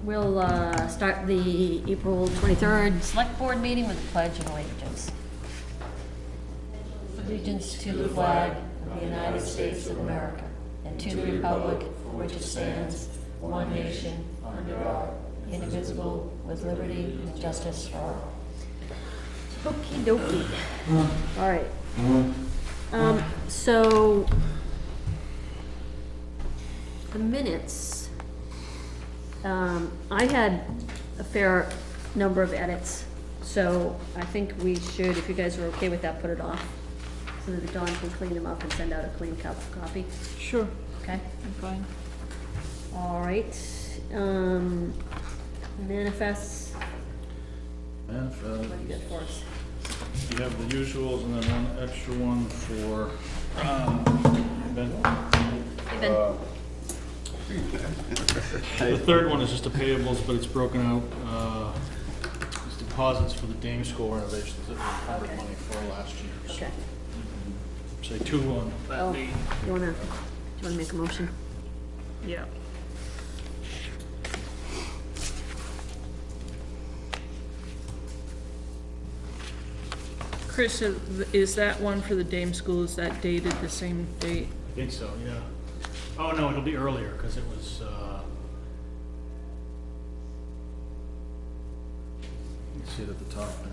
We'll start the April 23rd Select Board meeting with the Pledge of Allegiance. Allegiance to the flag of the United States of America and to the republic for which it stands, one nation, under God, indivisible, with liberty and justice for all. Okie dokie. All right. So the minutes, I had a fair number of edits, so I think we should, if you guys are okay with that, put it off so that Dawn can clean them up and send out a clean copy. Sure, Okay? I'm fine. All right. Manifests. Manifest. What do you got for us? You have the usuals and then one extra one for, Ben. Hey, Ben. The third one is just the payables, but it's broken out, it's deposits for the Dame School renovations that we encumbered money for last year. So, Okay. say 2 on that Oh, date. do you wanna make a motion? Yeah. Chris, is that one for the Dame School, is that dated the same date? I think so, yeah. Oh, no, it'll be earlier, because it was, you can see it at the top there.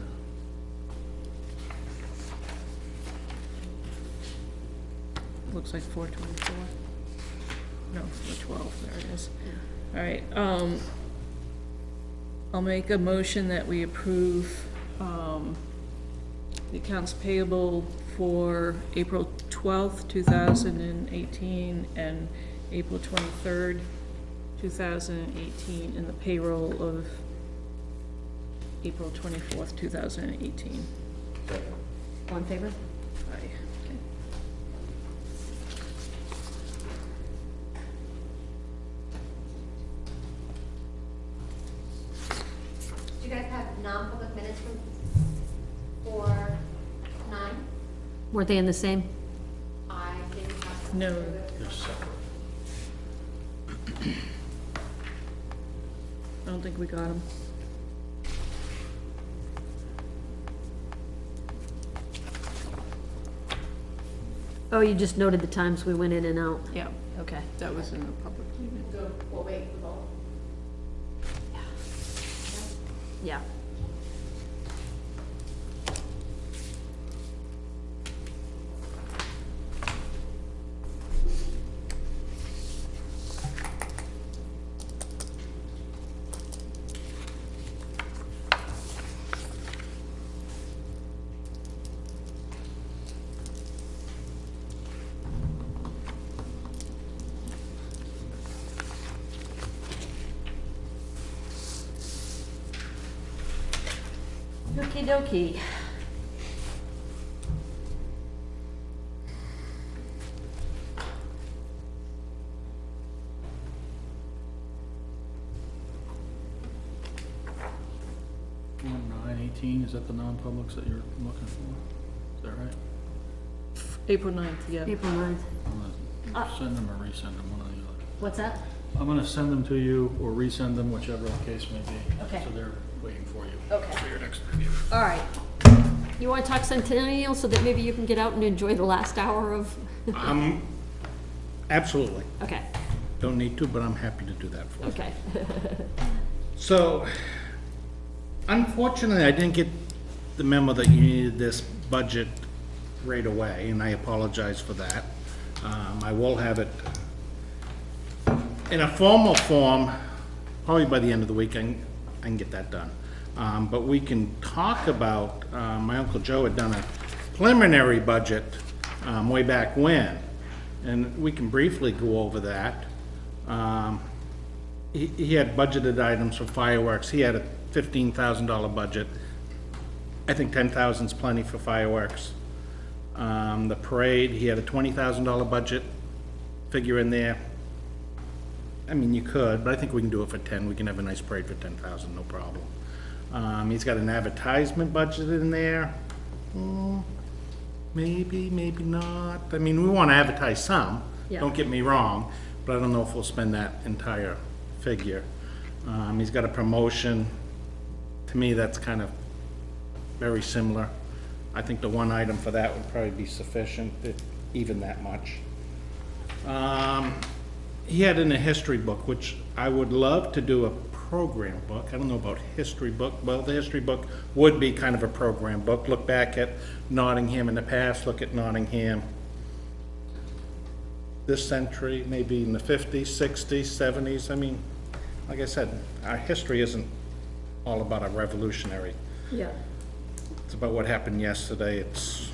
Looks like 4/24. No, 4/12, there it is. All right, I'll make a motion that we approve, the accounts payable for April 12th, 2018, and April 23rd, 2018, and the payroll of April 24th, 2018. All in favor? Aye. Okay. Do you guys have non-public minutes from 4/9? Weren't they in the same? I didn't have them. No. They're separate. I don't think we got them. Oh, you just noted the times we went in and out. Yeah, Okay. that was in the public meeting. So we'll wait for both. Yeah. Okey dokey. One 9/18, is that the non-publics that you're looking for? Is that right? April 9th, yeah. April 9th. I'm gonna send them or resend them, one or the other. What's that? I'm gonna send them to you or resend them, whichever the case may be. Okay. So they're waiting for you. Okay. For your next review. All right. You wanna talk Centennial so that maybe you can get out and enjoy the last hour of? Absolutely. Okay, Don't need to, but I'm happy to do that for you. okay. So, unfortunately, I didn't get the memo that you needed this budget right away, and I apologize for that. I will have it in a formal form, probably by the end of the week, I can get that done. But we can talk about, my Uncle Joe had done a preliminary budget way back when, and we can briefly go over that. He had budgeted items for fireworks. He had a $15,000 budget. I think 10,000 is plenty for fireworks. The parade, he had a $20,000 budget figure in there. I mean, you could, but I think we can do it for 10. We can have a nice parade for 10,000, no problem. He's got an advertisement budget in there. Maybe, maybe not. I mean, we want to advertise some, Yeah. don't get me wrong, but I don't know if we'll spend that entire figure. He's got a promotion. To me, that's kind of very similar. I think the one item for that would probably be sufficient, even that much. He had in a history book, which I would love to do a program book. I don't know about history book. Well, the history book would be kind of a program book. Look back at Nottingham in the past, look at Nottingham this century, maybe in the 50s, 60s, 70s. I mean, like I said, our history isn't all about a revolutionary. Yeah. It's about what happened yesterday, it's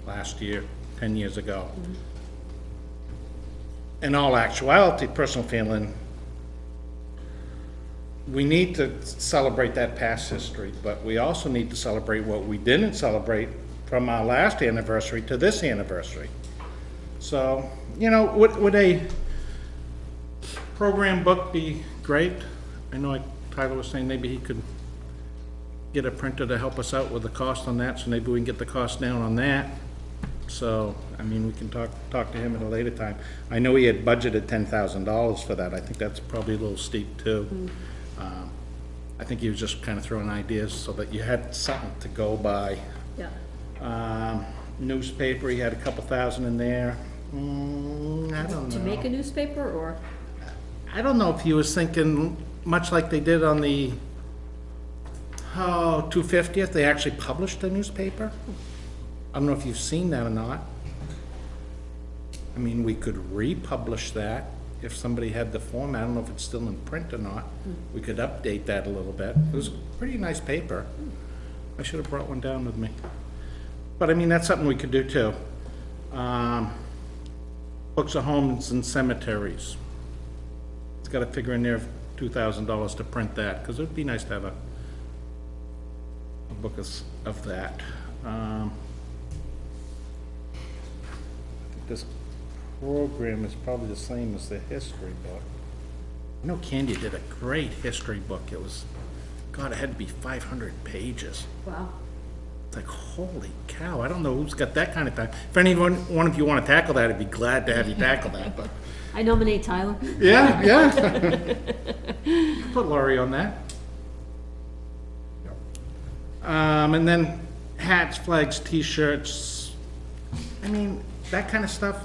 last year, 10 years ago. In all actuality, personal feeling, we need to celebrate that past history, but we also need to celebrate what we didn't celebrate from our last anniversary to this anniversary. So, you know, would a program book be great? I know Tyler was saying maybe he could get a printer to help us out with the cost on that, so maybe we can get the cost down on that. So, I mean, we can talk to him at a later time. I know he had budgeted $10,000 for that. I think that's probably a little steep too. I think he was just kind of throwing ideas so that you had something to go by. Yeah. Newspaper, he had a couple thousand in there. I don't know. To make a newspaper, or? I don't know if he was thinking, much like they did on the 250th, they actually published a newspaper. I don't know if you've seen that or not. I mean, we could republish that if somebody had the format. I don't know if it's still in print or not. We could update that a little bit. It was a pretty nice paper. I should have brought one down with me. But I mean, that's something we could do too. Books of homes and cemeteries. It's got a figure in there of $2,000 to print that, because it would be nice to have a book of that. I think this program is probably the same as the history book. I know Candy did a great history book. It was, God, it had to be 500 pages. Wow. It's like, holy cow, I don't know who's got that kind of time. If one of you want to tackle that, I'd be glad to have you tackle that, but. I nominate Tyler. Yeah. Put Laurie on that. And then hats, flags, t-shirts, I mean, that kind of stuff.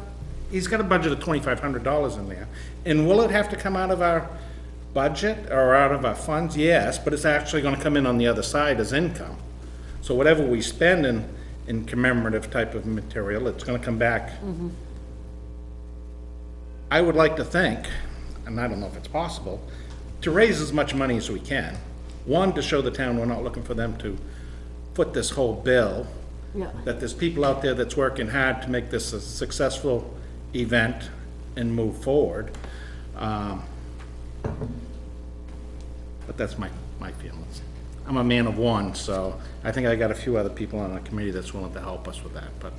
He's got a budget of $2,500 in there. And will it have to come out of our budget or out of our funds? Yes, but it's actually gonna come in on the other side as income. So whatever we spend in commemorative type of material, it's gonna come back. I would like to think, and I don't know if it's possible, to raise as much money as we can. One, to show the town we're not looking for them to foot this whole bill. Yeah. That there's people out there that's working hard to make this a successful event and move forward. But that's my feelings. I'm a man of one, so I think I got a few other people on the committee that's willing to help us with that, but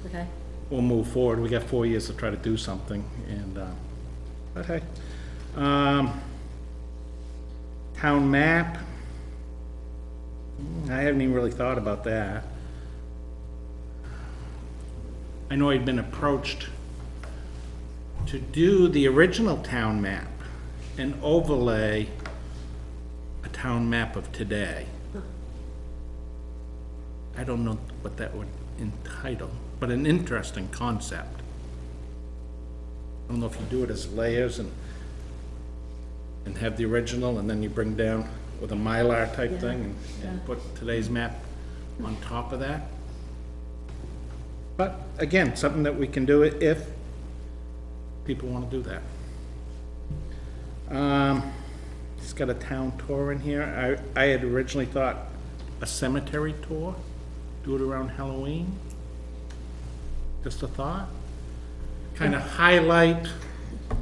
Okay. we'll move forward. We got 4 years to try to do something, and, but hey. Town map. I haven't even really thought about that. I know I'd been approached to do the original town map and overlay a town map of today. I don't know what that would entitle, but an interesting concept. I don't know if you do it as layers and have the original, and then you bring down with a Mylar type thing and put today's map on top of that. But again, something that we can do if people want to do that. It's got a town tour in here. I had originally thought a cemetery tour, do it around Halloween. Just a thought. Kind of highlight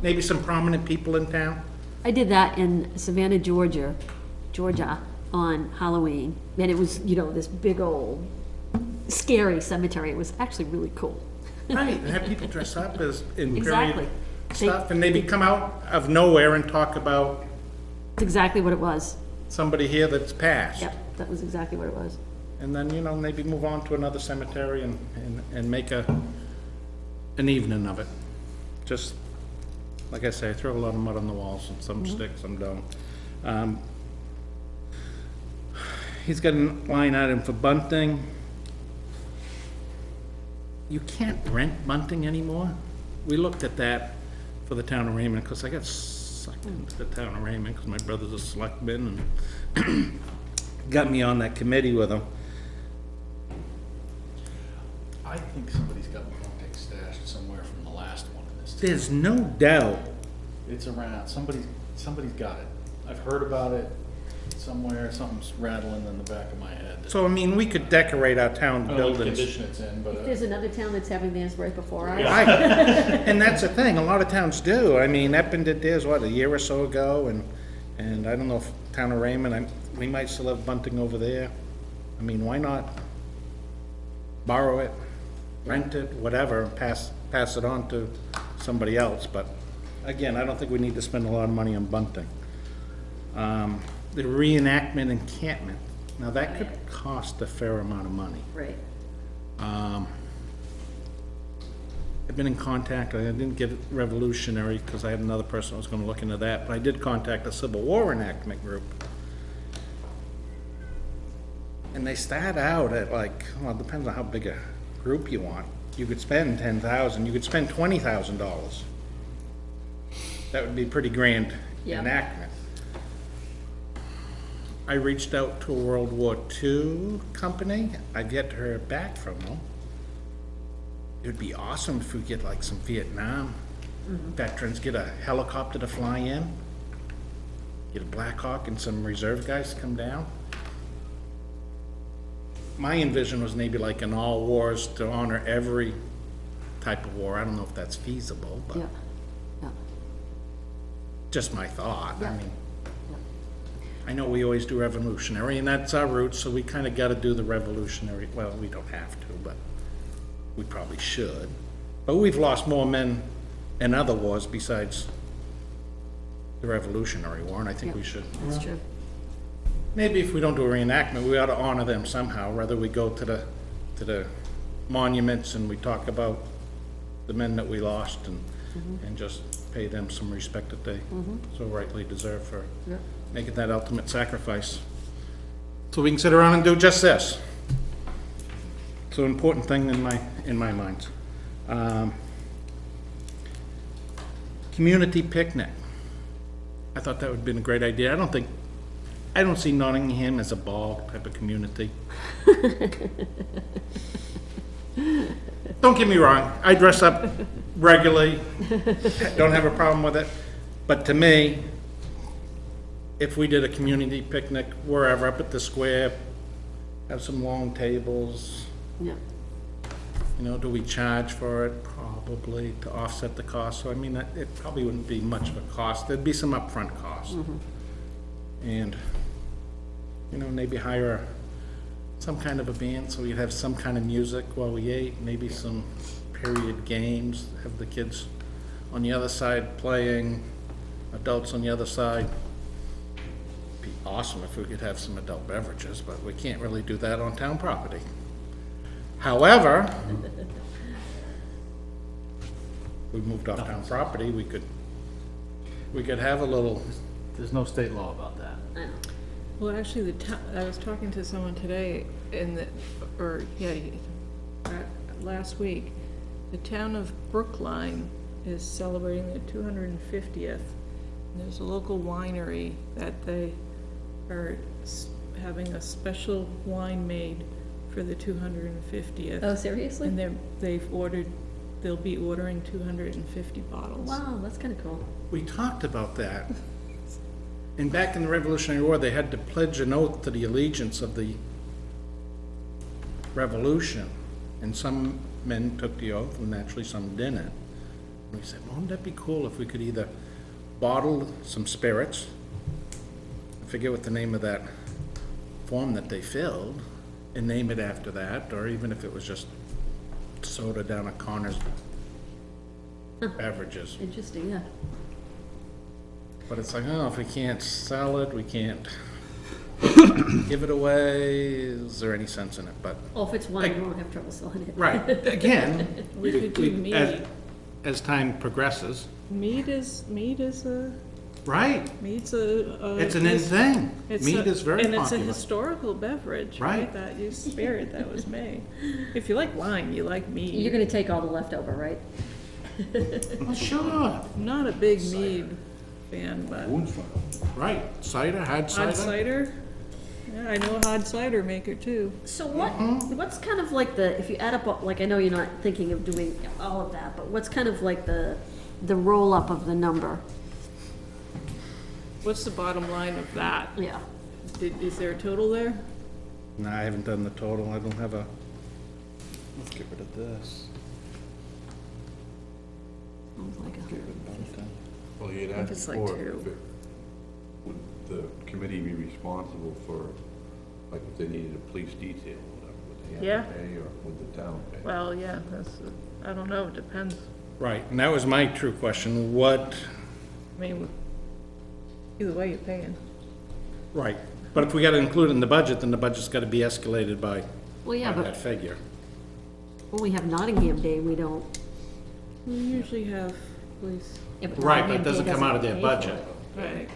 maybe some prominent people in town. I did that in Savannah, Georgia, on Halloween, and it was, you know, this big old scary cemetery. It was actually really cool. Right, and have people dress up as in Exactly. period stuff, and maybe come out of nowhere and talk about It's exactly what it was. somebody here that's passed. Yep, that was exactly what it was. And then, you know, maybe move on to another cemetery and make an evening of it. Just, like I say, I throw a lot of mud on the walls, and some stick, some don't. He's got a line item for bunting. You can't rent bunting anymore. We looked at that for the town of Raymond, because I got sucked into the town of Raymond, because my brother's a selectman, and got me on that committee with him. I think somebody's got bunting stashed somewhere from the last one in this. There's no doubt. It's around, somebody's got it. I've heard about it somewhere, something's rattling in the back of my head. So, I mean, we could decorate our town I don't know what buildings. condition it's in, but. There's another town that's having theirs right before ours. Right. And that's the thing, a lot of towns do. I mean, Epping did theirs, what, a year or so ago, and I don't know if town of Raymond, we might still have bunting over there. I mean, why not borrow it, rent it, whatever, and pass it on to somebody else, but again, I don't think we need to spend a lot of money on bunting. The reenactment encampment, now that could cost a fair amount of money. Right. I've been in contact, I didn't get it revolutionary because I had another person who was gonna look into that, but I did contact a Civil War reenactment group. And they start out at like, well, it depends on how big a group you want. You could spend $10,000, you could spend $20,000. That would be pretty grand Yeah. enactment. I reached out to a World War II company. I've yet to hear back from them. It would be awesome if we get like some Vietnam veterans, get a helicopter to fly in, get a Black Hawk and some reserve guys to come down. My envision was maybe like an all wars to honor every type of war. I don't know if that's feasible, but Yeah. Yeah. just my thought. I Yeah. mean, I know we always do revolutionary, and that's our route, so we kind of got to do the revolutionary. Well, we don't have to, but we probably should. But we've lost more men in other wars besides the Revolutionary War, and I think we should. That's true. Maybe if we don't do a reenactment, we ought to honor them somehow, whether we go to the monuments and we talk about the men that we lost and just pay them some respect that they so rightly deserve for Yep. making that ultimate sacrifice. So we can sit around and do just this. It's an important thing in my mind. Community picnic. I thought that would have been a great idea. I don't see Nottingham as a ball type of community. Don't get me wrong, I dress up regularly, don't have a problem with it, but to me, if we did a community picnic wherever, up at the square, have some long tables, Yeah. you know, do we charge for it? Probably, to offset the cost, so I mean, it probably wouldn't be much of a cost, there'd be some upfront cost. And, you know, maybe hire some kind of a band, so we'd have some kind of music while we ate, maybe some period games, have the kids on the other side playing, adults on the other side. Be awesome if we could have some adult beverages, but we can't really do that on town property. However, we moved off town property, we could have a little, There's no state law about that. I know. Well, actually, I was talking to someone today last week. The town of Brookline is celebrating their 250th. And there's a local winery that they are having a special wine made for the 250th. Oh, seriously? And they'll be ordering 250 bottles. Wow, that's kind of cool. we talked about that. And back in the Revolutionary War, they had to pledge an oath to the allegiance of the revolution. And some men took the oath, and naturally some didn't. And we said, well, wouldn't that be cool if we could either bottle some spirits, I forget what the name of that form that they filled, and name it after that, or even if it was just soda down at Connor's Beverages. Interesting, yeah. But it's like, oh, if we can't sell it, we can't give it away, is there any sense in it? But, Oh, if it's wine, we won't have trouble selling it. right, again, We could do mead. as time progresses, Mead is a Right, Mead's it's an in thing. Mead is very and it's a popular. historical beverage, Right. right? That used spirit that was made. If you like wine, you like mead. You're gonna take all the leftover, right? Well, sure, I'm not a big mead fan, but right, cider, hard cider. hard cider. Yeah, I know a hard cider maker too. So what's kind of like the, if you add up, like, I know you're not thinking of doing all of that, but what's kind of like the roll-up of the number? What's the bottom line of that? Yeah. Is there a total there? No, I haven't done the total, I don't have a, let's get rid of this. Sounds like Well, you'd think ask it's like before, two. if it, would the committee be responsible for, like, if they needed a police detail, whatever, would they Yeah. have to pay, or would the town pay? Well, yeah, I don't know, it depends. Right, and that was my true question, what, I mean, either way you're paying. right, but if we gotta include it in the budget, then the budget's gotta be escalated by Well, yeah, that but figure. when we have Nottingham Day, we don't. We usually have police, Yeah, Right, but Nottingham it doesn't Day come out of their pay for budget, it. right?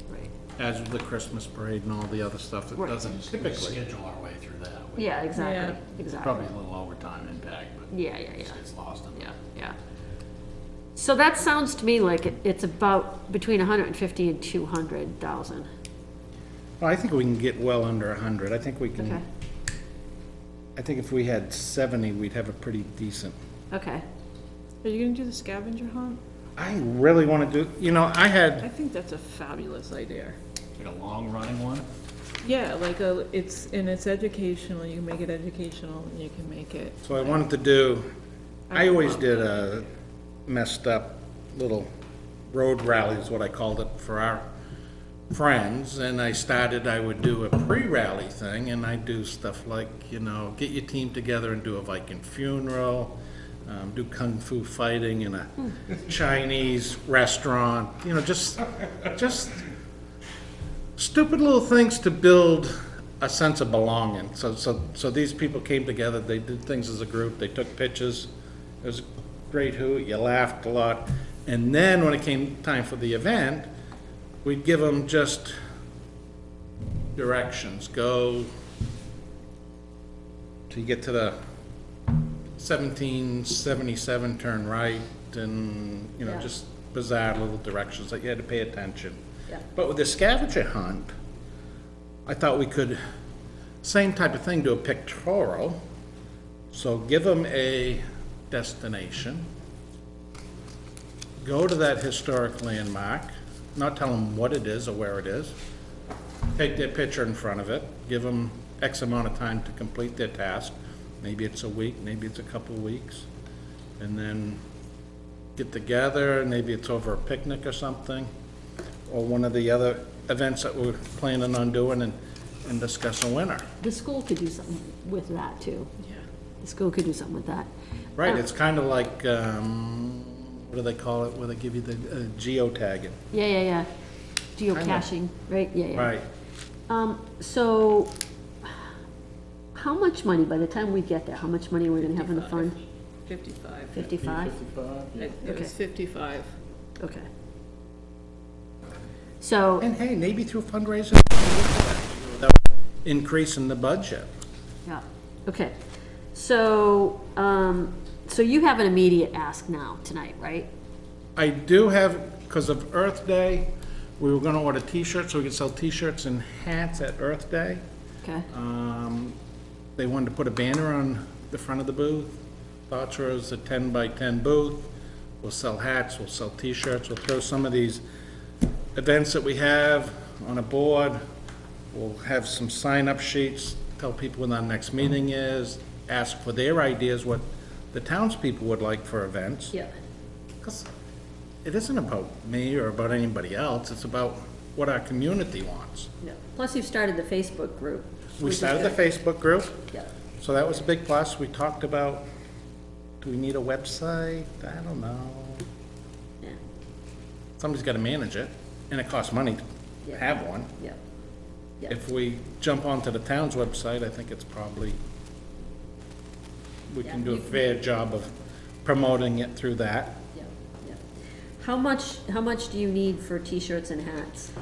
Right. as with the Christmas parade and all the other stuff, it Right. doesn't typically. Schedule our way through that. We- Yeah, exactly, Yeah. exactly. Probably a little overtime impact, but Yeah. it's lost in Yeah, yeah. So that sounds to me like it's about between 150 and 200,000. Well, I think we can get well under 100, I think we Okay, can, I think if we had 70, we'd have a pretty decent. okay. Are you gonna do the scavenger hunt? I really wanna do, I I had, think that's a fabulous idea. like a long running one. Yeah, like it's educational, you can make it educational, and you can make it, so I wanted to do, I always love did a messed up little road rally is what I called it for our friends, and I would do a pre-rally thing, and I'd do stuff like, get your team together and do a Viking funeral, do kung fu fighting in a Chinese restaurant, just stupid little things to build a sense of belonging. So these people came together, they did things as a group, they took pictures, it was a great hoot, you laughed a lot, and then when it came time for the event, we'd give them just directions, go till you get to the 1777, turn right, and, Yeah. just bizarre little directions that you had to pay attention. Yeah. But with the scavenger hunt, I thought we could, same type of thing, do a pictorial. So give them a destination, go to that historic landmark, not tell them what it is or where it is, take their picture in front of it, give them X amount of time to complete their task. Maybe it's a week, maybe it's a couple of weeks, and then get together, maybe it's over a picnic or something, or one of the other events that we're planning on doing, and discuss a winner. The school could do something with that too. Yeah. The school could do something with that. Right, it's kind of like, what do they call it, where they give you the geotagging? Yeah. Geocaching, right? Yeah. Right, So, how much money, by the time we get there, how much money are we gonna have in the fund? 55. 55? It was 55. Okay. So, and hey, maybe through fundraising, without increasing the budget. yeah, okay. So, so you have an immediate ask now, tonight, right? I do have, because of Earth Day, we were gonna order t-shirts, so we could sell t-shirts and hats at Earth Day. Okay, They wanted to put a banner on the front of the booth. Thoughts were it was a 10 by 10 booth. We'll sell hats, we'll sell t-shirts, we'll throw some of these events that we have on a board. We'll have some sign-up sheets, tell people when our next meeting is, ask for their ideas, what the townspeople would like for events. yeah, Because it isn't about me or about anybody else, it's about what our community wants. yeah. Plus you've started the Facebook group. We which is started the good. Facebook group, Yeah, so that was a big plus. We talked about, do we need a website? I don't know. yeah, Somebody's gotta manage it, and it costs money to Yeah. have one. yeah. Yeah. If we jump onto the town's website, I think it's probably, we can Yeah, do a you can- fair job of promoting it through that. Yeah, yeah. How much do you need for t-shirts and hats?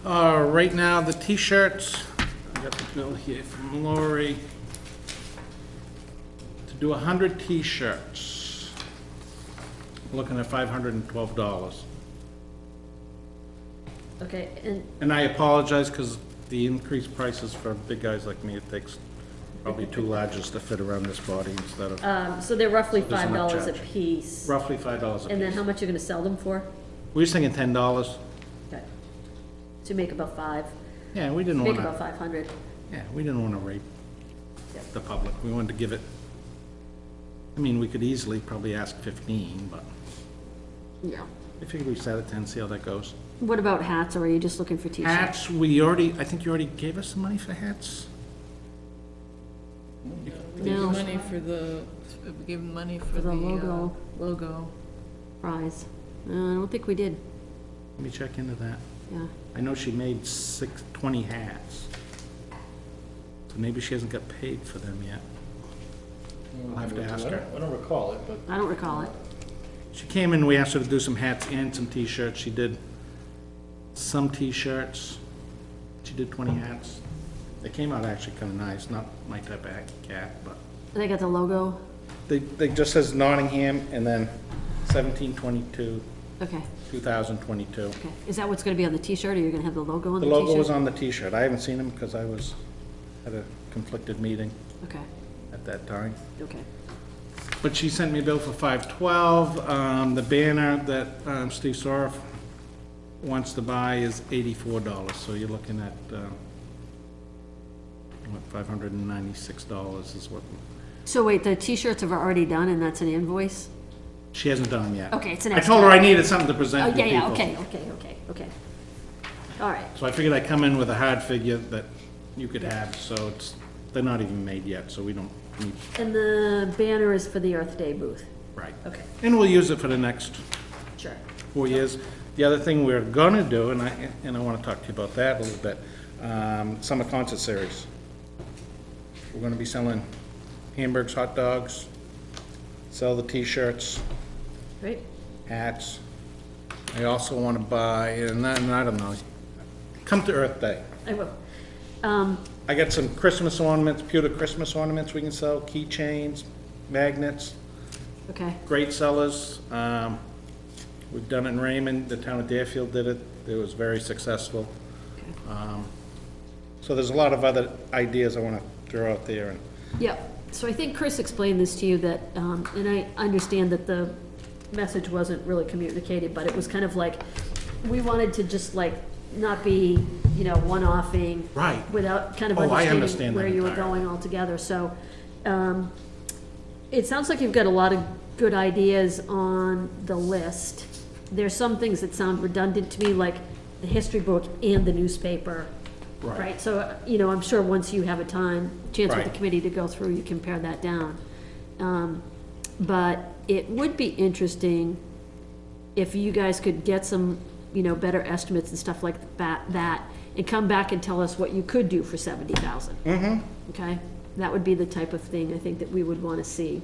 Right now, the t-shirts, I got the bill here from Lori. To do 100 t-shirts, looking at $512. Okay, And I apologize, because the increased prices for big guys like me, it takes probably 2 larges to fit around this body instead of so they're roughly So there's an $5 a upcharge. piece. roughly $5 a piece. And then how much you're gonna sell them for? We were thinking $10. Okay. To make about Yeah, we didn't make want about to, 500. yeah, we didn't want to rape Yep. the public. We wanted to give it, I mean, we could easily probably ask 15, but Yeah. I figured we set at 10, see how that goes. What about hats, or are you just looking for t-shirts? Hats, I think you already gave us some money for hats? We gave No. money for we gave money for For the the logo. logo. Prize. I don't think we did, Let me check into that. yeah. I know she made 20 hats. So maybe she hasn't got paid for them yet. I'll have to ask her. I don't recall it, but I don't recall it. She came in, we asked her to do some hats and some t-shirts. She did some t-shirts. She did 20 hats. They came out actually kind of nice, not my type of cat, but They got the logo, they just says Nottingham and then 1722, okay, 2022. okay. Is that what's gonna be on the t-shirt, or you're gonna have the logo on The the t-shirt? logo was on the t-shirt. I haven't seen them because I was at a conflicted meeting Okay, at that time. okay. But she sent me a bill for $512. The banner that Steve Soroff wants to buy is $84, so you're looking at, what, $596 is what, So wait, the t-shirts are already done, and that's an invoice? she hasn't done them yet. Okay, it's an I told her extra. I needed something to Oh, present to yeah, people. yeah, okay. All right, So I figured I'd come in with a hard figure that you could have, so they're not even made yet, so we don't need, and the banner is for the Earth Day booth? right. Okay, And we'll use it for the next sure. 4 years. The other thing we're gonna do, and I wanna talk to you about that a little bit, summer concert series. We're gonna be selling hamburgers, hot dogs, sell the t-shirts, Great, hats. I also wanna buy, and I don't know, come to Earth Day. I will. I got some Christmas ornaments, pewter Christmas ornaments we can sell, keychains, magnets, Okay, great sellers. We've done it in Raymond, the town of Deerfield did it, it was very successful. okay. So there's a lot of other ideas I want to throw out there, and Yeah, so I think Chris explained this to you that, and I understand that the message wasn't really communicated, but it was kind of like, we wanted to just like, not be, one-offing. Right. Without kind of Oh, I understanding understand where that you were entirely. going altogether, so, it sounds like you've got a lot of good ideas on the list. There's some things that sound redundant to me, like the history book and the newspaper. Right. So, I'm sure once you have a chance with the Right. committee to go through, you can pare that down. But it would be interesting if you guys could get some, better estimates and stuff like that, and come back and tell us what you could do for 70,000. Okay? That would be the type of thing I think that we would want to see.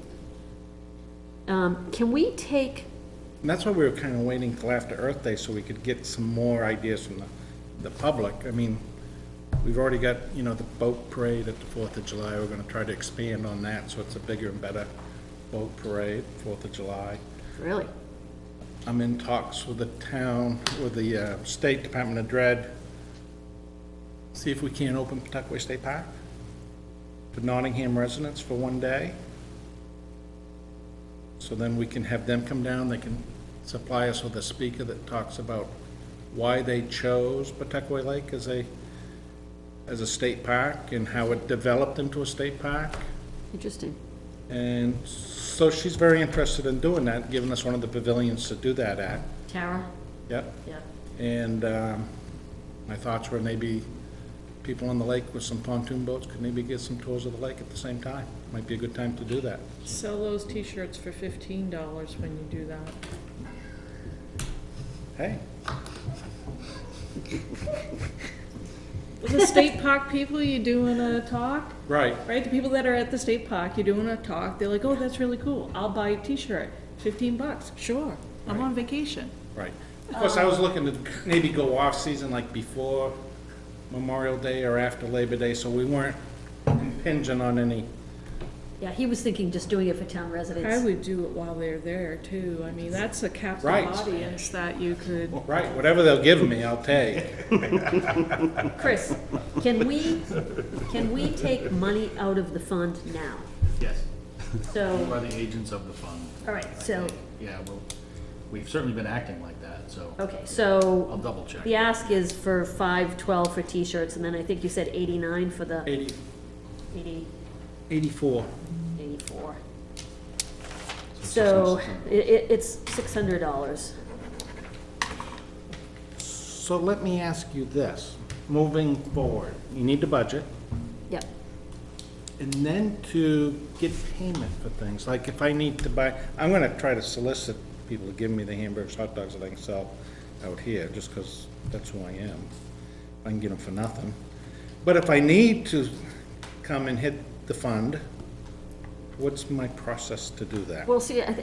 Can we take, and that's why we were kind of waiting till after Earth Day so we could get some more ideas from the public. I mean, we've already got, the boat parade at the 4th of July. We're going to try to expand on that, so it's a bigger and better boat parade, 4th of July. really? I'm in talks with the town, with the State Department of Dread, see if we can't open Pawtucket State Park for Nottingham residents for one day. So then we can have them come down, they can supply us with a speaker that talks about why they chose Pawtucket Lake as a state park and how it developed into a state park. Interesting. And so she's very interested in doing that, giving us one of the pavilions to do that at. Tara? Yep. Yeah. And my thoughts were maybe people on the lake with some pontoon boats could maybe get some tours of the lake at the same time. Might be a good time to do that. Sell those t-shirts for $15 when you do that. Hey, The state park people, you're doing a talk, right, right? The people that are at the state park, you're doing a talk, they're like, oh, that's really cool, I'll buy a t-shirt, $15, sure, I'm on vacation. Right. Of course, I was looking to maybe go off-season, like before Memorial Day or after Labor Day, so we weren't impinging on any. Yeah, he was thinking just doing it for town residents. I would do it while they're there too. I mean, that's a captive Right. audience that you could, Right, whatever they'll give me, I'll take. Chris, can we take money out of the fund now? Yes. We So, are the agents of the fund. all right, so, Yeah, well, we've certainly been acting like that, so okay, I'll so double check. the ask is for 512 for t-shirts, and then I think you said 89 for the 80, 80, 84. 84. So it's $600. So let me ask you this, moving forward, you need the budget, Yep, and then to get payment for things, like if I need to buy, I'm gonna try to solicit people to give me the hamburgers, hot dogs that I can sell out here, just 'cause that's who I am. I can get them for nothing. But if I need to come and hit the fund, what's my process to do that? well, see, I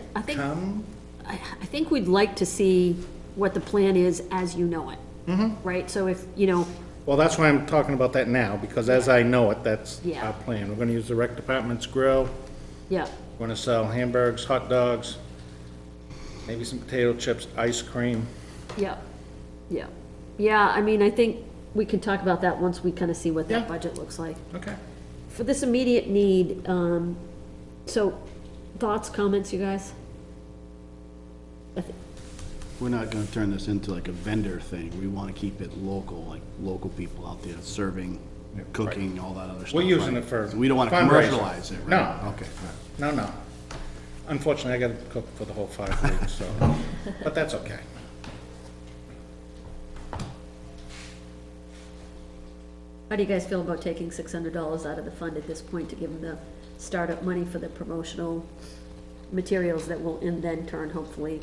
think we'd like to see what the plan is as you know it. Right, so if, Well, that's why I'm talking about that now, because as I know it, that's Yeah. our plan. We're gonna use the rec department's grill, yeah, we're gonna sell hamburgers, hot dogs, maybe some potato chips, ice cream. yeah, yeah. Yeah, I mean, I think we can talk about that once we kind of see what that Yeah. budget looks like. Okay. For this immediate need, so thoughts, comments, you guys? We're not gonna turn this into like a vendor thing. We wanna keep it local, like local people out there serving, cooking, all that other stuff. We're using right? it for So we don't wanna fundraising. commercialize it, right? No. Okay, No, all right. no. Unfortunately, I gotta cook for the whole 5 weeks, so, but that's okay. How do you guys feel about taking $600 out of the fund at this point to give them the startup money for the promotional materials that will in then turn hopefully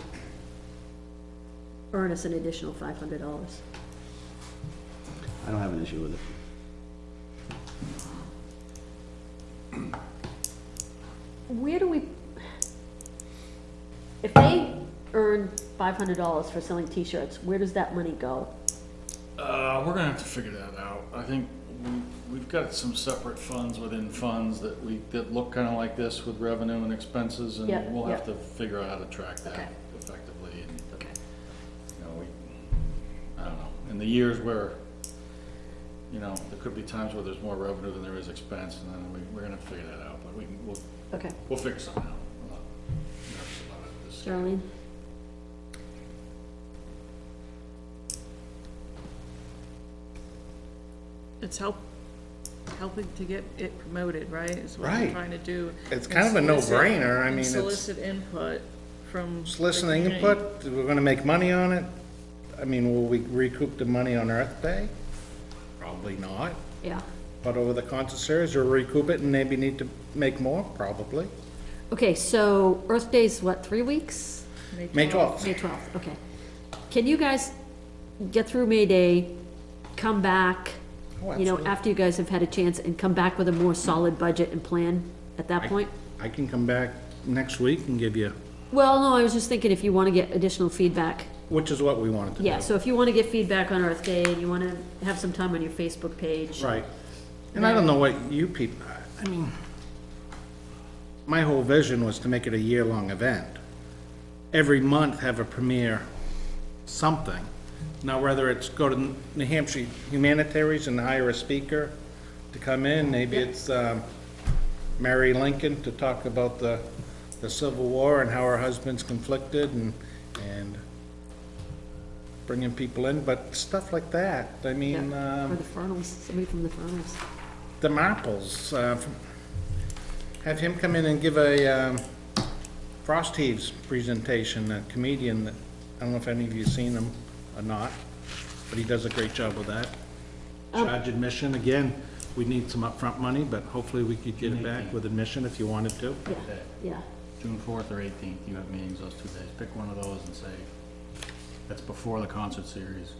earn us an additional $500? I don't have an issue with it. Where do we, if they earn $500 for selling t-shirts, where does that money go? We're gonna have to figure that out. I think we've got some separate funds within funds that look kinda like this with revenue and expenses, and Yeah, we'll have yeah. to figure out how to track Okay. that effectively, and, Okay. I don't know, in the years where, there could be times where there's more revenue than there is expense, and then we're gonna figure that out, but Okay. we'll figure something out. I'm not nervous about it this year. Charlene? it's helping to get it promoted, right, is what we're Right. trying to do. It's And kind of a solicit- no-brainer. I and mean, it's solicit input from. the soliciting community. input, we're gonna make money on it. I mean, will we recoup the money on Earth Day? Probably not. Yeah. But over the concert series, we'll recoup it and maybe need to make more, probably. Okay, so Earth Day's what, 3 weeks? May 12th. May 12th, okay. Can you guys get through May Day, come back, Oh, absolutely. after you guys have had a chance, and come back with a more solid budget and plan at that point? I can come back next week and give you, Well, no, I was just thinking if you want to get additional feedback. which is what we wanted to do. Yeah, so if you want to get feedback on Earth Day, and you want to have some time on your Facebook page. Right. And I don't know what you people, I mean, my whole vision was to make it a year-long event. Every month have a premiere something. Now, whether it's go to New Hampshire Humanitaries and hire a speaker to come in, maybe it's Mary Lincoln to talk about the Civil War and how her husband's conflicted and bringing people in, but stuff like that, I mean, Yeah, or the Fernals, somebody from the Fernals. the Marples, have him come in and give a Frost Heaves presentation, a comedian that, I don't know if any of you seen him or not, but he does a great job with that. Charge admission, again, we need some upfront money, but hopefully we could get it back with admission if you wanted to. Yeah, yeah. June 4th or 18th, you have meetings those 2 days. Pick one of those and say, that's before the concert series.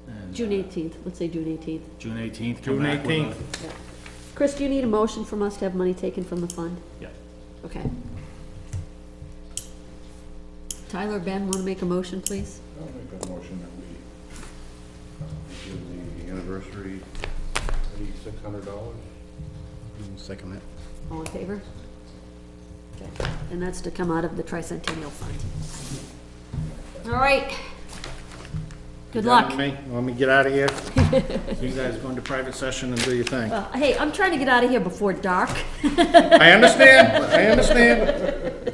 And, June 18th, let's say June 18th. June 18th, come June back with 18th. Yeah. Chris, do you need a motion from us to have money taken from the fund? Yeah. Okay. Tyler, Ben, want to make a motion, please? I'll make a motion that we give the anniversary $8,600. Second it. All in favor? Okay, and that's to come out of the tricentennial fund. All right. Good Done luck. with me? Want me to get out of here? You guys go into private session and do your thing. Hey, I'm trying to get out of here before dark. I understand, I understand.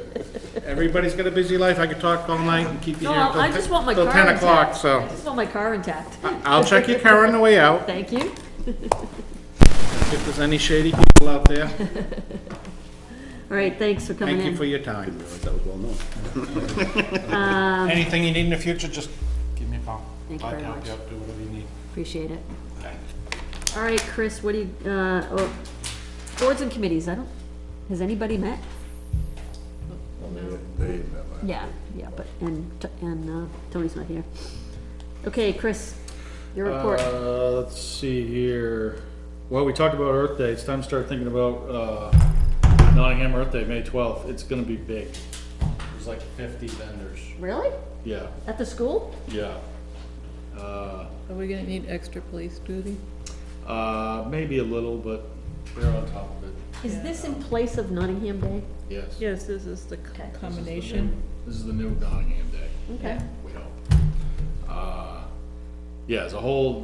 Everybody's got a busy life. I could talk all night and keep you No, here I just want my till car 10 intact. o'clock, so. I just want my car intact. I'll check your car on the way out, Thank you. if there's any shady people out there. All right, thanks for coming Thank in. you for your time. That was well known. Anything you need in the future, just give me a call. Thank you I'll very help much. you out, do whatever you need. Appreciate it. Thanks. All right, Chris, what do you, boards and committees, has anybody met? They met last. Yeah, but, and Tony's not here. Okay, Chris, your report. Let's see here. Well, we talked about Earth Day. It's time to start thinking about Nottingham Earth Day, May 12th. It's gonna be big. There's like 50 vendors. Really? Yeah, At the school? yeah. Are we gonna need extra police duty? Maybe a little, but they're on top of it. Is this in place of Nottingham Day? Yes. Yes, this is the Okay. combination. This is the new Nottingham Day. Okay. We hope. Yeah, there's a whole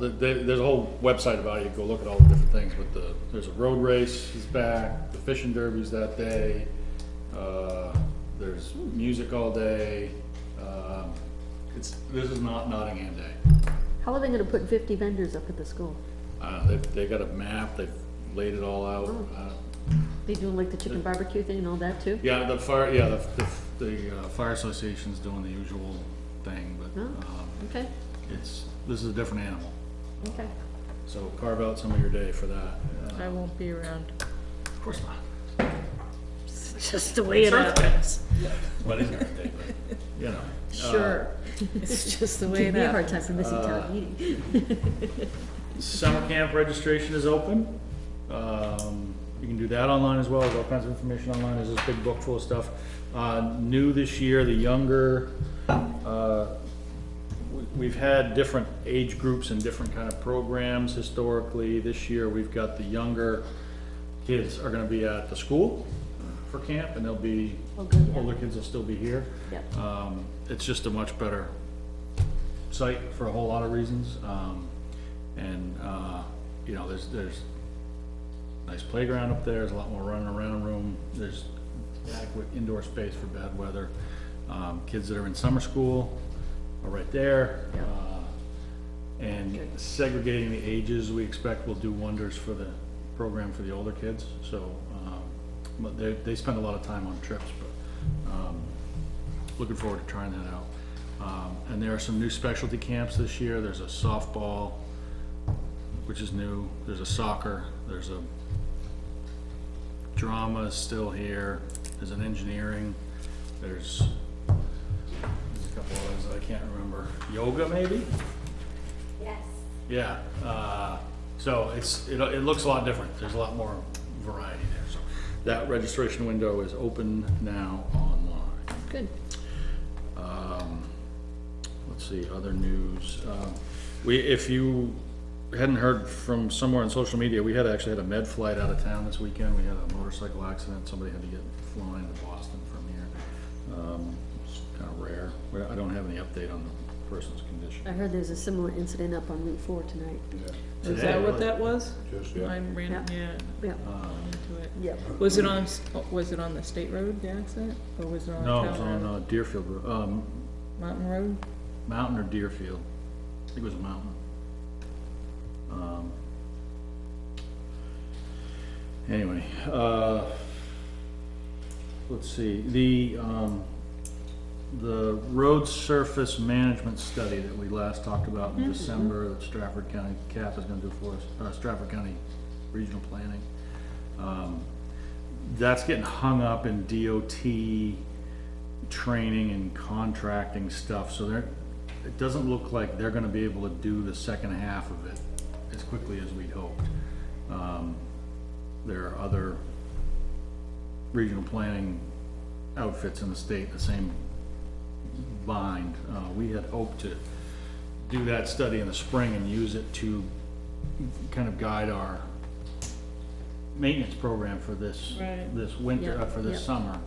website about it. You go look at all the different things, but there's a road race is back, the fishing derby's that day. There's music all day. This is not Nottingham Day. How are they gonna put 50 vendors up at the school? They got a map, they've laid it all out. They doing like the chicken barbecue thing and all that too? Yeah, the fire association's doing the usual thing, but, Oh. Okay, this is a different animal. okay. So carve out some of your day for that. I won't be around. Of course not. It's just the way it happens. But it's Earth Day, but, you know. Sure. It's just the way Give it me a hard happens. time for missing town meeting. Summer camp registration is open. You can do that online as well. There's all kinds of information online. There's this big book full of stuff. New this year, the younger, we've had different age groups and different kind of programs historically. This year, we've got the younger kids are gonna be at the school for camp, and they'll be, Oh, good, yeah. older kids will still be here. Yep. It's just a much better site for a whole lot of reasons. You know, there's nice playground up there, there's a lot more running around room, there's adequate indoor space for bad weather. Kids that are in summer school are right there. And segregating the ages, we expect will do wonders for the program for the older kids, so, but they spend a lot of time on trips, but, looking forward to trying that out. And there are some new specialty camps this year. There's a softball, which is new. There's a soccer. There's a drama is still here. There's an engineering. There's a couple others that I can't remember. Yoga, maybe? Yes. Yeah. So it looks a lot different. There's a lot more variety there. So that registration window is open now online. Good. Let's see, other news. If you hadn't heard from somewhere on social media, we actually had a med flight out of town this weekend. We had a motorcycle accident. Somebody had to get flown into Boston from here. It's kind of rare. I don't have any update on the person's condition. I heard there's a similar incident up on Route 4 tonight. Is Today, that what really? that was? Just, yeah. Mine ran, Yeah. yeah, Yep, into it. yep. Was it on the state road, the accident? Or was it on No, a it was town road? on Deerfield, Mountain Road? Mountain or Deerfield. I think it was a mountain. Anyway, let's see, the road surface management study that we last talked about in December, that Stratford County CAP is gonna do for us, Stratford County Regional Planning. That's getting hung up in DOT training and contracting stuff, so it doesn't look like they're gonna be able to do the second half of it as quickly as we'd hoped. There are other regional planning outfits in the state, the same bind. We had hoped to do that study in the spring and use it to kind of guide our maintenance program for this, Right. this winter, Yeah, for this yeah. summer.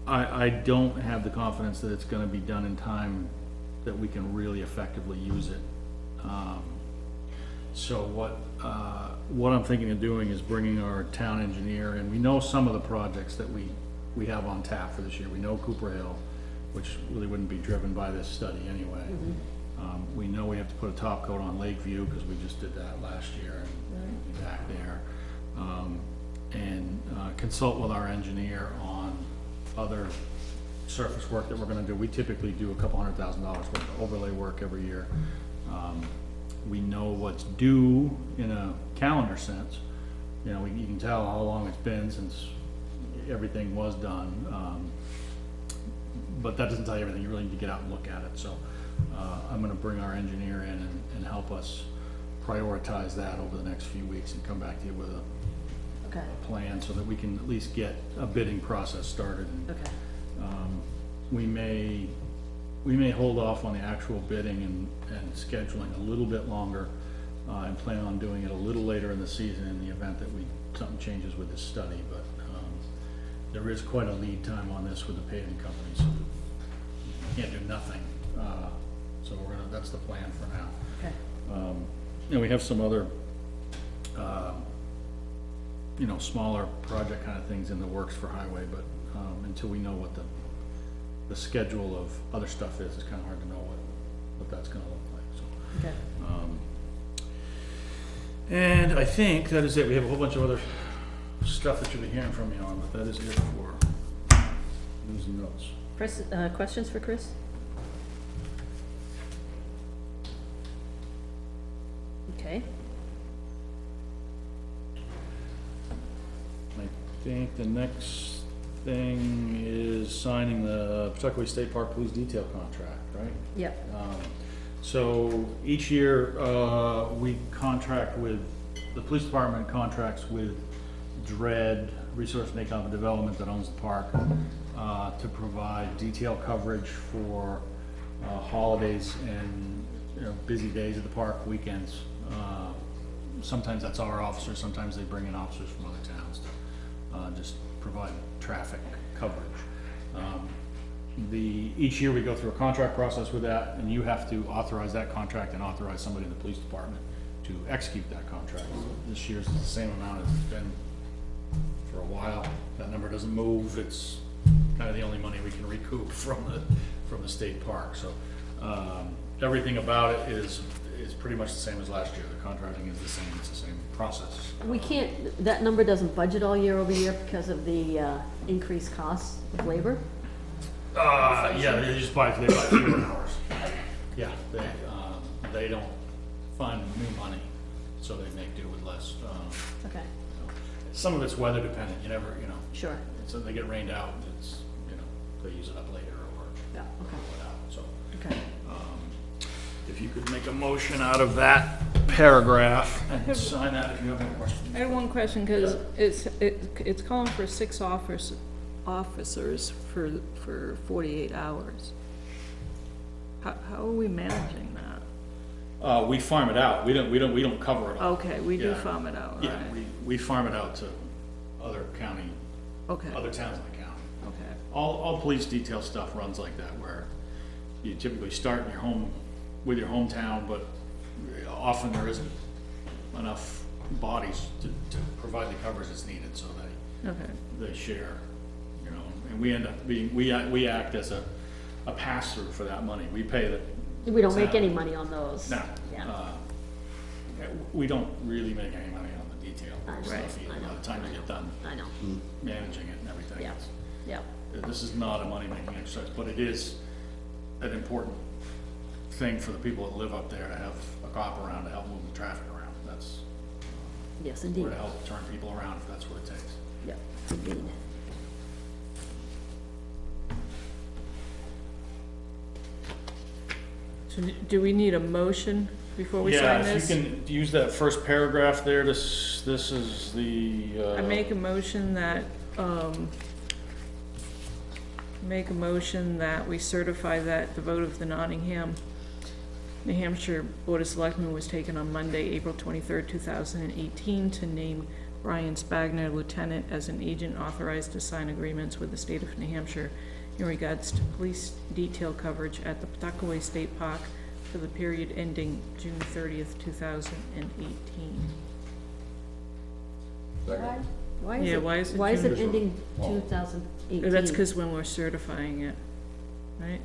I don't have the confidence that it's gonna be done in time that we can really effectively use it. So what I'm thinking of doing is bringing our town engineer, and we know some of the projects that we have on tap for this year. We know Cooper Hill, which really wouldn't be driven by this study anyway. We know we have to put a top coat on Lakeview, because we just did that last year, and be back there. And consult with our engineer on other surface work that we're gonna do. We typically do $200,000 worth of overlay work every year. We know what's due in a calendar sense. You know, you can tell how long it's been since everything was done. But that doesn't tell you everything. You really need to get out and look at it. So I'm gonna bring our engineer in and help us prioritize that over the next few weeks and come back to you with Okay, a plan so that we can at least get a bidding process started. And, okay, we may hold off on the actual bidding and scheduling a little bit longer, and plan on doing it a little later in the season in the event that something changes with this study, but, there is quite a lead time on this with the paving company, so we can't do nothing. So that's the plan for now. okay. And we have some other, smaller project kind of things in the works for highway, but, until we know what the schedule of other stuff is, it's kind of hard to know what that's gonna look like, so. Okay. And I think that is it. We have a whole bunch of other stuff that you'll be hearing from me on, but that is it for news and notes. Chris, questions for Chris? Okay, I think the next thing is signing the Pawtuckaway State Park Police Detail contract, right? yep, So each year, we contract with, the police department contracts with DRED, Resource and Economic Development, that owns the park, to provide detail coverage for holidays and busy days at the park, weekends. Sometimes that's our officers, sometimes they bring in officers from other towns to just provide traffic coverage. Each year we go through a contract process with that, and you have to authorize that contract and authorize somebody in the police department to execute that contract. This year's the same amount as it's been for a while. That number doesn't move. It's kind of the only money we can recoup from the state park. So everything about it is pretty much the same as last year. The contracting is the same. It's the same process. we can't, that number doesn't budget all year over year because of the increased costs of labor? Yeah, they buy fewer hours. Yeah, they don't find new money, so they make do with less. Okay, Some of it's weather dependent. You never, sure, so they get rained out. It's, they use it up later or yeah, okay, put out. So okay. if you could make a motion out of that paragraph and sign that if you have any questions. I have one question, because it's calling for 6 officers for 48 hours. How are we managing that? We farm it out. We don't cover it all. Okay, we do Yeah. farm it out, Yeah, right? we farm it out to other county, Okay, other towns in the county. okay, All police detail stuff runs like that, where you typically start in your home, with your hometown, but often there isn't enough bodies to provide the coverage that's needed, so okay. they share, and we end up being, we act as a pass-through for that money. We pay the. We don't make any money on those. No. Yeah, We don't really make any money on the detail I stuff know, either, I by know, the time you get done I know, managing it and everything. yeah, yeah, This is not a money-making exercise, but it is an important thing for the people that live up there to have a cop around to help move the traffic around. That's, yes, or indeed, to help turn people around if that's what it takes. yeah, indeed. So do we need a motion before we sign this? Yeah, if you can use that first paragraph there, this is the, I make a motion that, make a motion that we certify that the vote of the Nottingham, New Hampshire Board of Selectmen was taken on Monday, April 23rd, 2018, to name Brian Spagner, Lieutenant, as an agent authorized to sign agreements with the state of New Hampshire in regards to police detail coverage at the Pawtuckaway State Park for the period ending June 30th, 2018. Second. Yeah, why is it Why is June? it ending 2018? That's because when we're certifying it, right?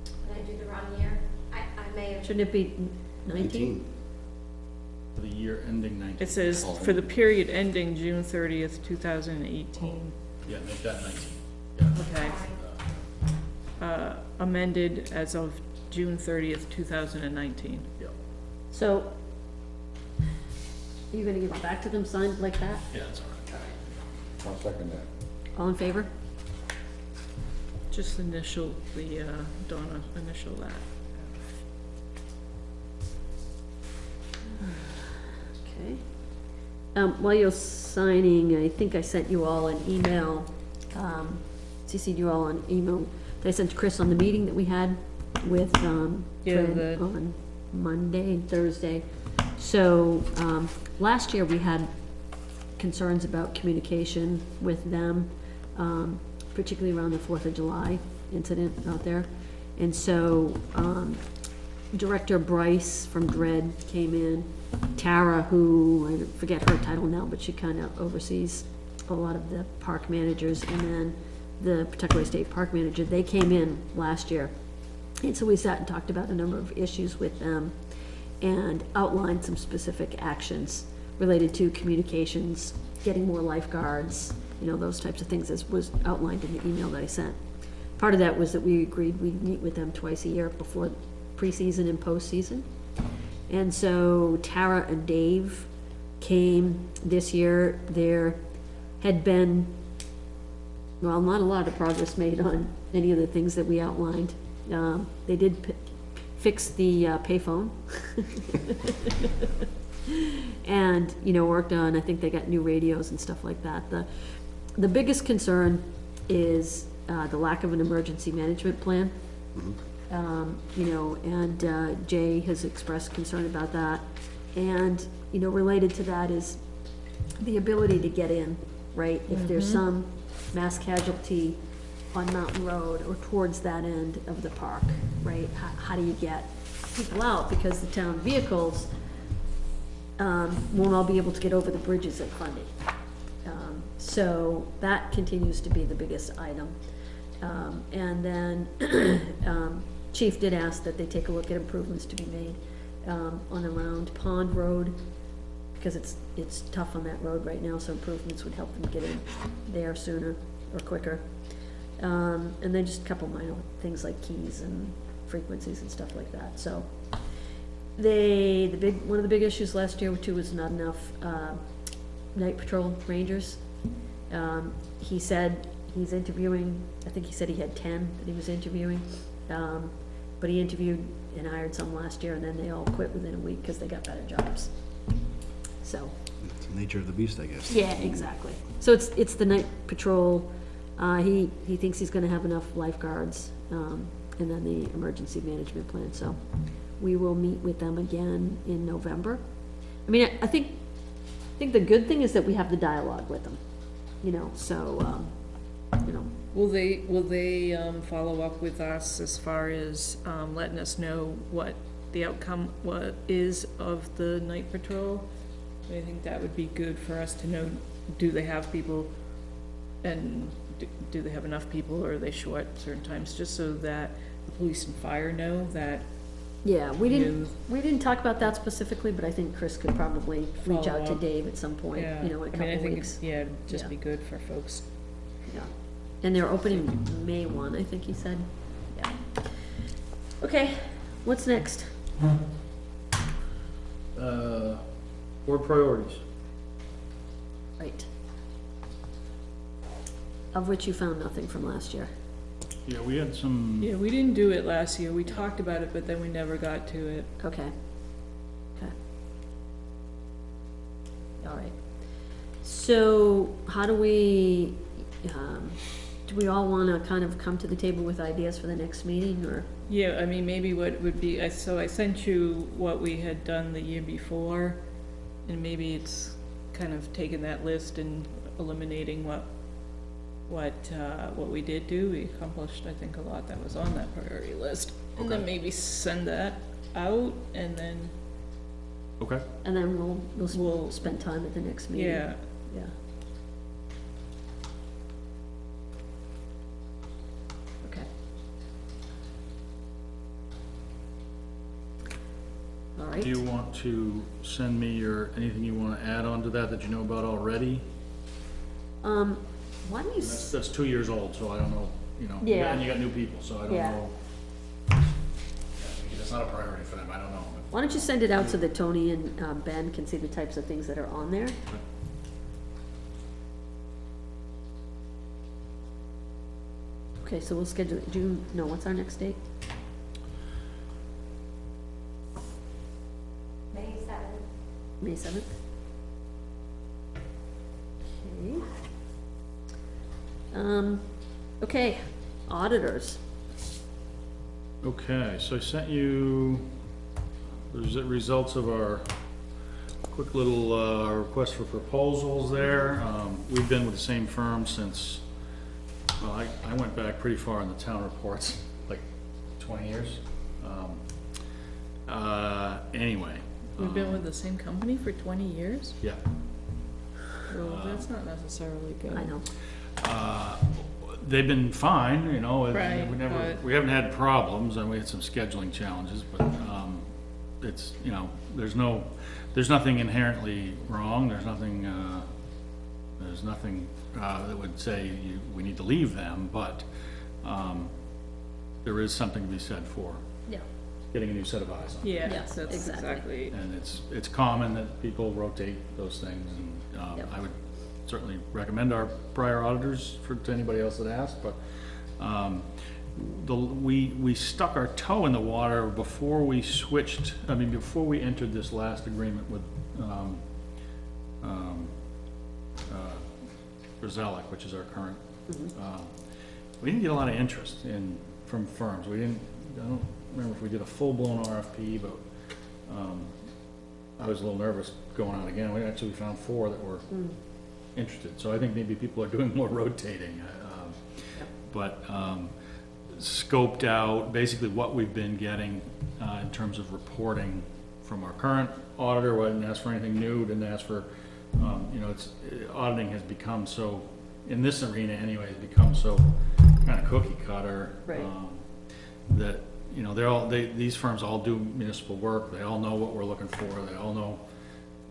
Did I do the wrong year? I may have. Shouldn't it be 19? For the year ending 19. It says for the period ending June 30th, 2018. Yeah, make that 19. Yeah. Okay. Amended as of June 30th, 2019. Yeah. So, are you gonna give it back to them signed like that? Yeah, that's all right. I'll second that. All in favor? Just initial the, Donna, initial that. Okay. While you're signing, I think I sent you all an email, CC'd you all an email that I sent to Chris on the meeting that we had with, Yeah, Fred on Monday and Thursday. So, last year we had concerns about communication with them, particularly around the 4th of July incident out there. And so, Director Bryce from Dread came in. Tara, who, I forget her title now, but she kind of oversees a lot of the park managers, and then the Pawtuckaway State Park Manager, they came in last year. And so we sat and talked about a number of issues with them and outlined some specific actions related to communications, getting more lifeguards, you know, those types of things, as was outlined in the email that I sent. Part of that was that we agreed we'd meet with them twice a year before preseason and postseason. And so Tara and Dave came this year. There had been, well, not a lot of progress made on any of the things that we outlined. They did fix the payphone. And, you know, worked on, I think they got new radios and stuff like that. The biggest concern is the lack of an emergency management plan. You know, and Jay has expressed concern about that. And, you know, related to that is the ability to get in, right? If there's some mass casualty on Mountain Road or towards that end of the park, right? How do you get people out? Because the town vehicles won't all be able to get over the bridges at Fundy. So that continues to be the biggest item. And then Chief did ask that they take a look at improvements to be made on around Pond Road, because it's tough on that road right now, so improvements would help them get in there sooner or quicker. And then just a couple minor things like keys and frequencies and stuff like that. So one of the big issues last year too was not enough night patrol rangers. He said he's interviewing, I think he said he had 10 that he was interviewing. But he interviewed and hired some last year, and then they all quit within a week because they got better jobs. So. It's the nature of the beast, I guess. Yeah, exactly. So it's the night patrol. He thinks he's gonna have enough lifeguards, and then the emergency management plan. So we will meet with them again in November. I mean, I think the good thing is that we have the dialogue with them, you know, so, you know. Will they follow up with us as far as, letting us know what the outcome is of the night patrol? I think that would be good for us to know. Do they have people, and do they have enough people, or are they short certain times, just so that the police and fire know that. Yeah, we didn't talk about that specifically, but I think Chris could probably reach out to Follow up. Dave at some point, Yeah, you know, in a I mean, I couple think weeks. yeah, it'd just Yeah. be good for folks. Yeah, and they're opening May 1, I think he said. Yeah. Okay, what's next? Board priorities. Right. Of which you found nothing from last year. Yeah, we had some, Yeah, we didn't do it last year. We talked about it, but then we never got to it. Okay. Okay. All right. So how do we do we all wanna kind of come to the table with ideas for the next meeting, or? Yeah, I mean, maybe what would be, so I sent you what we had done the year before, and maybe it's kind of taking that list and eliminating what we did do. We accomplished, I think, a lot that was on that priority list. And then maybe send that out, and then, Okay. And then we'll We'll- spend time at the next meeting. yeah, Yeah. Okay. All right. Do you want to send me anything you want to add on to that you know about already? Why don't you, That's 2 years old, so I don't know, Yeah. and you got new people, so I don't Yeah. know. It's not a priority for them, I don't know. why don't you send it out so that Tony and Ben can see the types of things that are on there? Okay, so we'll schedule, do you know what's our next date? May 7th. May 7th? Okay. Okay, auditors. Okay, so I sent you the results of our quick little request for proposals there. We've been with the same firm since, well, I went back pretty far in the town reports, like 20 years. Anyway. we've been with the same company for 20 years, Yeah. so that's not necessarily good. I know. They've been fine, Right, but- we haven't had problems, and we had some scheduling challenges, but, it's, there's nothing inherently wrong, there's nothing that would say we need to leave them, but, there is something to be said for Yeah. getting a new set of eyes on. Yeah, Yes, that's exactly. exactly, And it's common that people rotate those things, and, Yep. I would certainly recommend our prior auditors to anybody else that asks, but, we stuck our toe in the water before we before we entered this last agreement with, Roselic, which is our current, we didn't get a lot of interest from firms. I don't remember if we did a full-blown RFP, but, I was a little nervous going out again. We found 4 that were interested, so I think maybe people are doing more rotating. But, scoped out basically what we've been getting, in terms of reporting from our current auditor. We didn't ask for anything new, didn't ask for, auditing has become so, in this arena anyway, has become so kind of cookie cutter. Right. That, these firms all do municipal work, they all know what we're looking for, they all know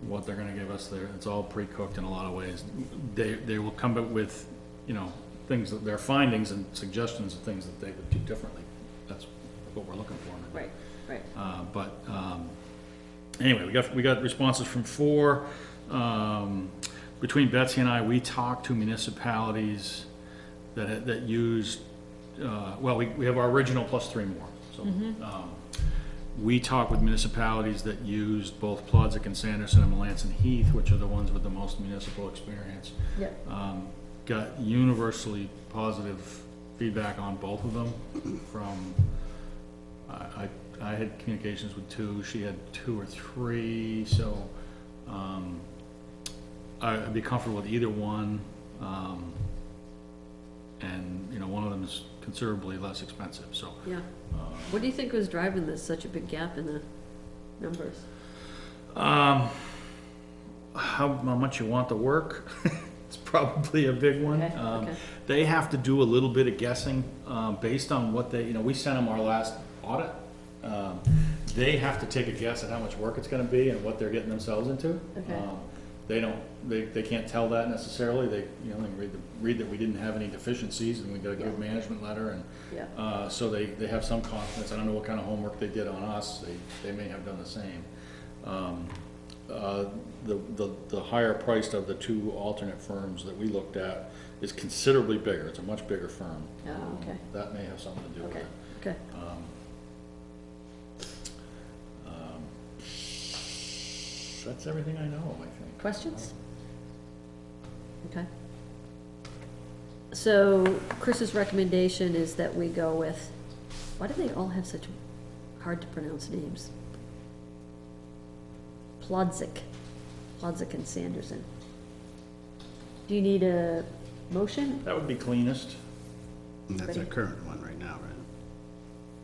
what they're gonna give us there, it's all pre-cooked in a lot of ways. They will come up with, things, their findings and suggestions of things that they would do differently. That's what we're looking for. Right, right. Anyway, we got responses from 4. Between Betsy and I, we talked to municipalities that used, we have our original plus 3 more, so. We talked with municipalities that used both Plodzik and Sanderson and Melanson Heath, which are the ones with the most municipal experience. Yep. Got universally positive feedback on both of them from, I had communications with 2, she had 2 or 3, so, I'd be comfortable with either one. And, one of them is considerably less expensive, so. Yeah. What do you think was driving this, such a big gap in the numbers? How much you want the work? It's probably a big one. Okay, okay. They have to do a little bit of guessing, based on what we sent them our last audit. They have to take a guess at how much work it's gonna be and what they're getting themselves into. Okay. They can't tell that necessarily, they read that we didn't have any deficiencies and we got a good management letter, and, Yeah. so they have some confidence. I don't know what kind of homework they did on us, they may have done the same. The higher priced of the 2 alternate firms that we looked at is considerably bigger, it's a much bigger firm. Oh, okay. That may have something to do with Okay, it. okay. That's everything I know, I think. Questions? Okay. So Chris's recommendation is that we go with, why do they all have such hard to pronounce names? Plodzik and Sanderson. Do you need a motion? That would be cleanest. And that's our current one right now, right?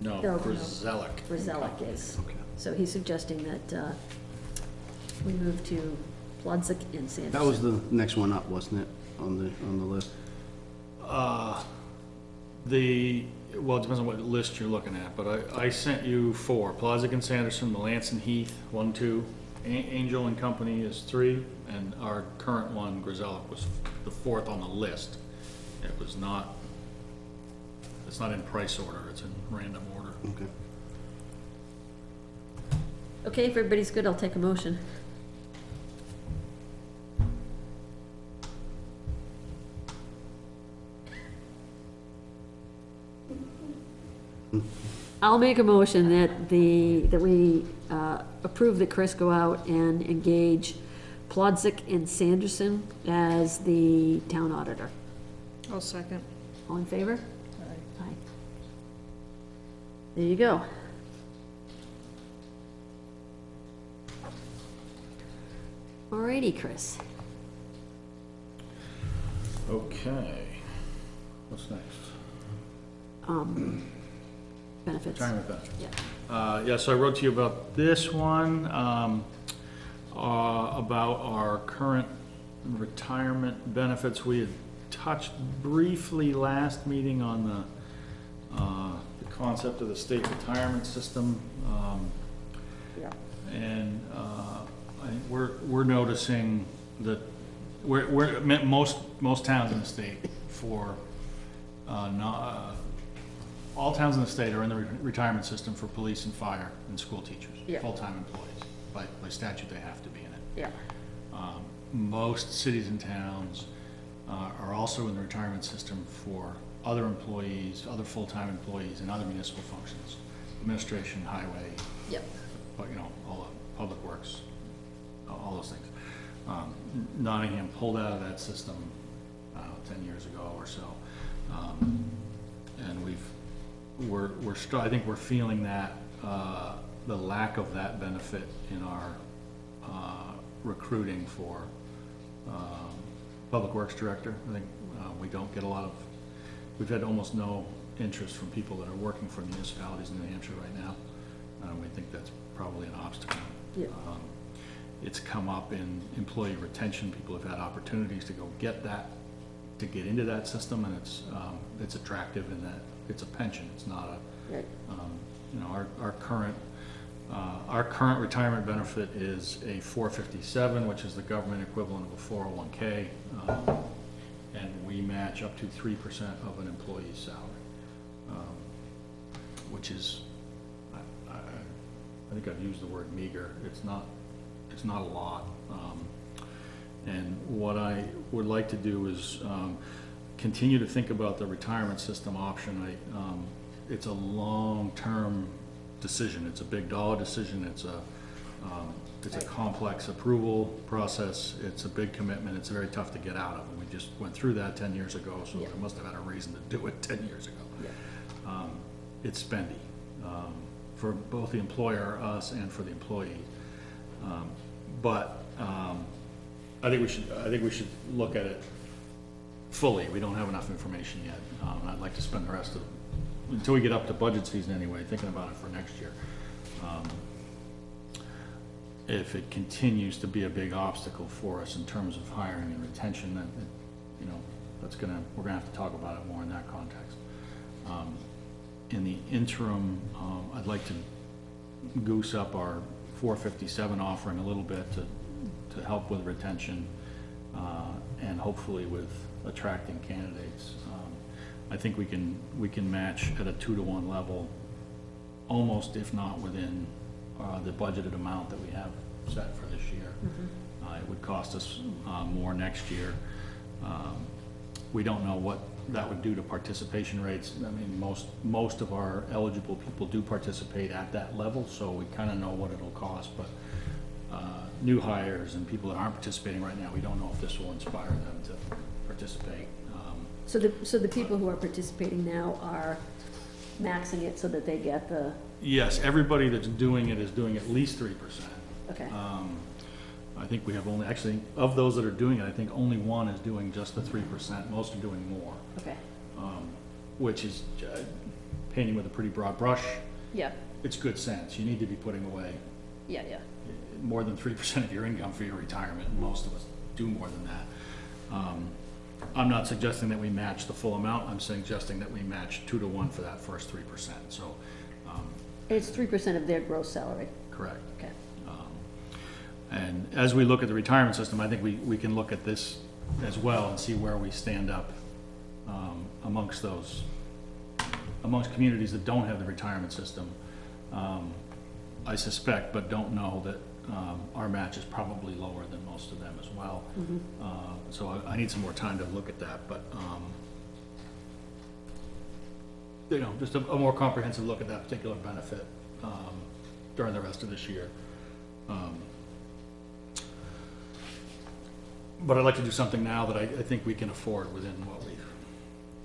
No, No, no. Griselic. Rizelic is. Okay. So he's suggesting that we move to Plodzik and Sanderson. That was the next one up, wasn't it, on the list? Well, it depends on what list you're looking at, but I sent you 4. Plodzik and Sanderson, Melanson Heath, 1, 2. Angel and Company is 3, and our current one, Griselic, was the 4th on the list. It was not, it's not in price order, it's in random order. Okay. Okay, if everybody's good, I'll take a motion. I'll make a motion that we approve that Chris go out and engage Plodzik and Sanderson as the town auditor. I'll second. All in favor? Aye. Aye. There you go. Alrighty, Chris. Okay. What's next? Benefits. Retirement benefits. Yeah. Yeah, so I wrote to you about this one, about our current retirement benefits. We had touched briefly last meeting on the concept of the state retirement system. Yeah. And I think we're noticing that most towns in the state all towns in the state are in the retirement system for police and fire and school teachers, Yeah. full-time employees. By statute, they have to be in it. Yeah. Most cities and towns are also in the retirement system for other employees, other full-time employees, and other municipal functions, administration, highway, Yep. all the public works, all those things. Nottingham pulled out of that system, 10 years ago or so. And I think we're feeling that, the lack of that benefit in our, recruiting for, Public Works Director. I think, we don't get we've had almost no interest from people that are working for municipalities in New Hampshire right now. We think that's probably an obstacle. Yeah. It's come up in employee retention. People have had opportunities to go get into that system, and it's attractive in that it's a pension. It's not a, Right. our current retirement benefit is a 457, which is the government equivalent of a 401k, and we match up to 3% of an employee's salary, which is, I think I've used the word meager. It's not a lot. And what I would like to do is continue to think about the retirement system option. It's a long-term decision. It's a big dollar decision. It's a complex approval process. It's a big commitment. It's very tough to get out of. And we just went through that 10 years ago, so Yeah. they must have had a reason to do it 10 years ago. Yeah. It's spendy for both the employer, us, and for the employee. But I think we should look at it fully. We don't have enough information yet. I'd like to spend the rest of, until we get up to budget season anyway, thinking about it for next year. If it continues to be a big obstacle for us in terms of hiring and retention, then, we're gonna have to talk about it more in that context. In the interim, I'd like to goose up our 457 offering a little bit to help with retention, and hopefully with attracting candidates. I think we can match at a 2-to-1 level, almost if not within the budgeted amount that we have set for this year. It would cost us more next year. We don't know what that would do to participation rates. I mean, most of our eligible people do participate at that level, so we kind of know what it'll cost, but new hires and people that aren't participating right now, we don't know if this will inspire them to participate. So the people who are participating now are maxing it so that they get the, Yes, everybody that's doing it is doing at least 3%. okay, I think we have only, actually, of those that are doing it, I think only one is doing just the 3%. Most are doing more, okay, which is painting with a pretty broad brush. yeah, It's good sense. You need to be putting away yeah, yeah. more than 3% of your income for your retirement, and most of us do more than that. I'm not suggesting that we match the full amount. I'm suggesting that we match 2 to 1 for that first 3%. So, It's 3% of their gross salary, correct. okay. And as we look at the retirement system, I think we can look at this as well and see where we stand up amongst communities that don't have the retirement system. I suspect, but don't know, that our match is probably lower than most of them as well. So I need some more time to look at that, but you know, just a more comprehensive look at that particular benefit during the rest of this year. But I'd like to do something now that I think we can afford within what we've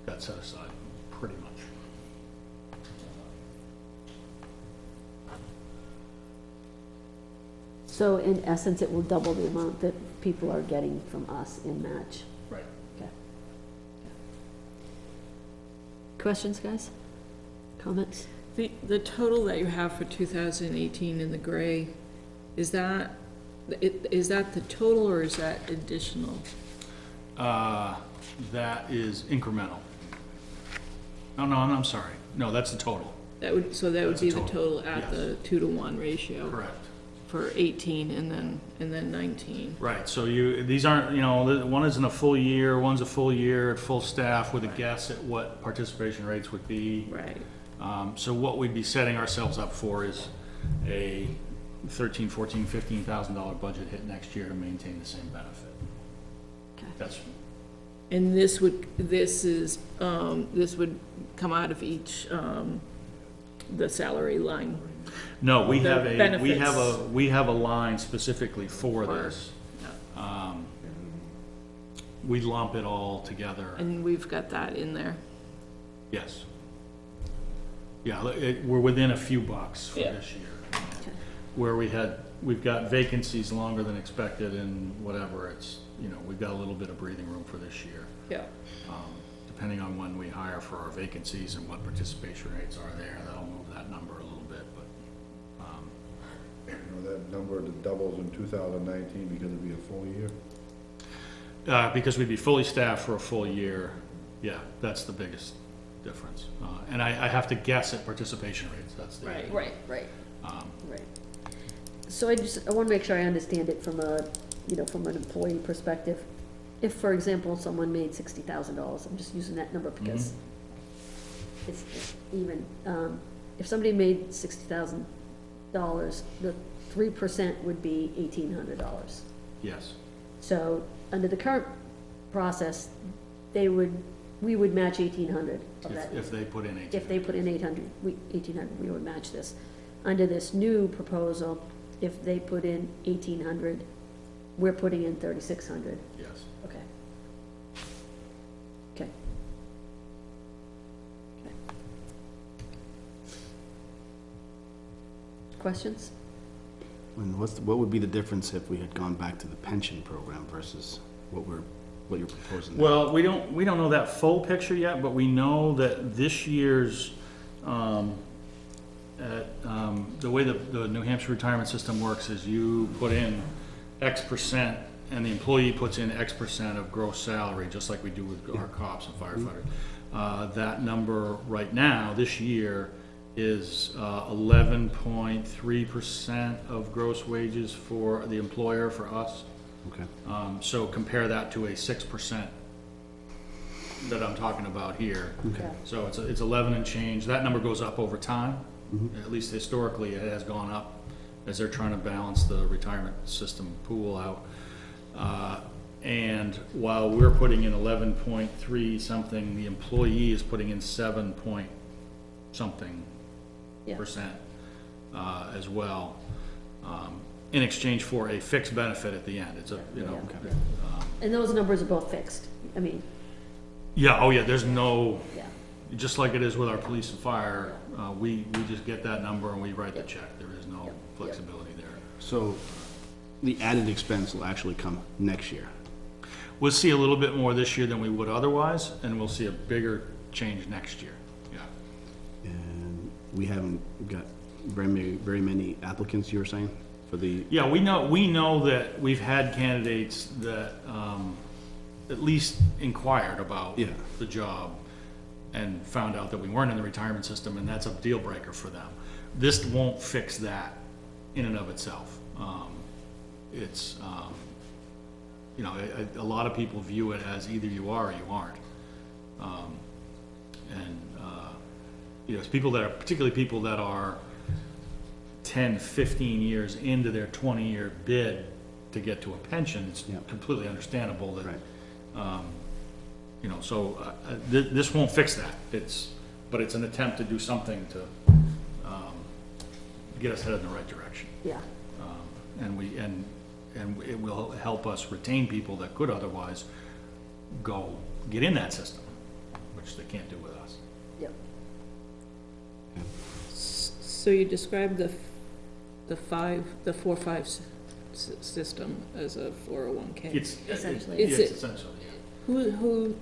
got set aside, pretty much. So in essence, it will double the amount that people are getting from us in match. Right. Okay. Questions, guys? Comments? The total that you have for 2018 in the gray, is that the total or is that additional? That is incremental. No, I'm sorry. No, that's the total. That would That's be the the total, total at yes. the 2 to 1 ratio Correct. for 18 and then 19. Right, so these aren't, one isn't a full year, one's a full year at full staff with a guess at what participation rates would be. Right. So what we'd be setting ourselves up for is a $13,000, $14,000, $15,000 budget hit next year to maintain the same benefit. Okay. That's, And this would come out of each, the salary line. no, we The have benefits. we have a line specifically for For- this. We lump it all together. And we've got that in there. Yes. Yeah, we're within a few bucks for Yeah. this year. Where we've got vacancies longer than expected and whatever, we've got a little bit of breathing room for this year. Yeah. Depending on when we hire for our vacancies and what participation rates are there, that'll move that number a little bit, but, That number that doubles in 2019 because it'd be a full year? because we'd be fully staffed for a full year, yeah, that's the biggest difference. And I have to guess at participation rates, that's the. Right. Right. So I want to make sure I understand it from from an employee perspective. If, for example, someone made $60,000, I'm just using that number because it's even, if somebody made $60,000, the 3% would be $1,800. Yes, So under the current process, we would match 1,800 of that. if they put in 18. If they put in 1,800, we would match this. Under this new proposal, if they put in 1,800, we're putting in 3,600. Yes. Okay. Okay. Okay. Questions? And what would be the difference if we had gone back to the pension program versus what you're proposing now? Well, we don't know that full picture yet, but we know that this year's, the way the New Hampshire retirement system works is you put in X percent and the employee puts in X percent of gross salary, just like we do with our cops and firefighters. That number right now, this year, is 11.3% of gross wages for the employer, for us. Okay. So compare that to a 6% that I'm talking about here. Okay. So it's 11 and change. That number goes up over time. At least historically, it has gone up as they're trying to balance the retirement system pool out. And while we're putting in 11.3 something, the employee is putting in 7 point something Yeah. percent as well, in exchange for a fixed benefit at the end. It's a, And those numbers are both fixed. I mean, Yeah, oh yeah, there's no, Yeah. just like it is with our police and fire, we just get that number and we write the check. There is no flexibility there. So the added expense will actually come next year. We'll see a little bit more this year than we would otherwise, and we'll see a bigger change next year, yeah. And we haven't got very many applicants, you were saying, for the, Yeah, we know that we've had candidates that, at least inquired about Yeah. the job and found out that we weren't in the retirement system, and that's a deal breaker for them. This won't fix that in and of itself. It's, you know, a lot of people view it as either you are or you aren't. You know, it's people that are, particularly people that are 10, 15 years into their 20-year bid to get to a pension, it's Yeah. completely understandable that, right, you know, so this won't fix that. But it's an attempt to do something to get us headed in the right direction. Yeah. And it will help us retain people that could otherwise get in that system, which they can't do with us. Yep. So you described the 4-5 system as a 401K. It's Essentially. Is it's it- essentially, yeah. Who,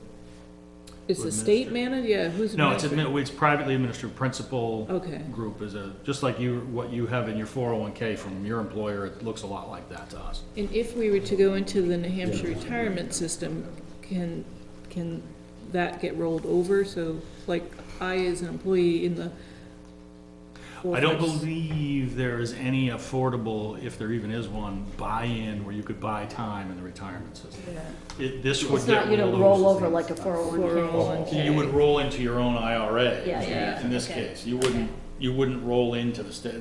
is Who the state administers? manager? Yeah, who's No, it's administering? it's privately administered. Principal Okay. group is just like what you have in your 401K from your employer, it looks a lot like that to us. And if we were to go into the New Hampshire retirement system, can that get rolled over? So like I, as an employee in the I don't believe there is any affordable, if there even is one, buy-in where you could buy time in the retirement system. This would It's get not, you don't rolled roll over. over like a 401K. You would roll into your own IRA. Yeah. In this Okay. case, you wouldn't roll into the state.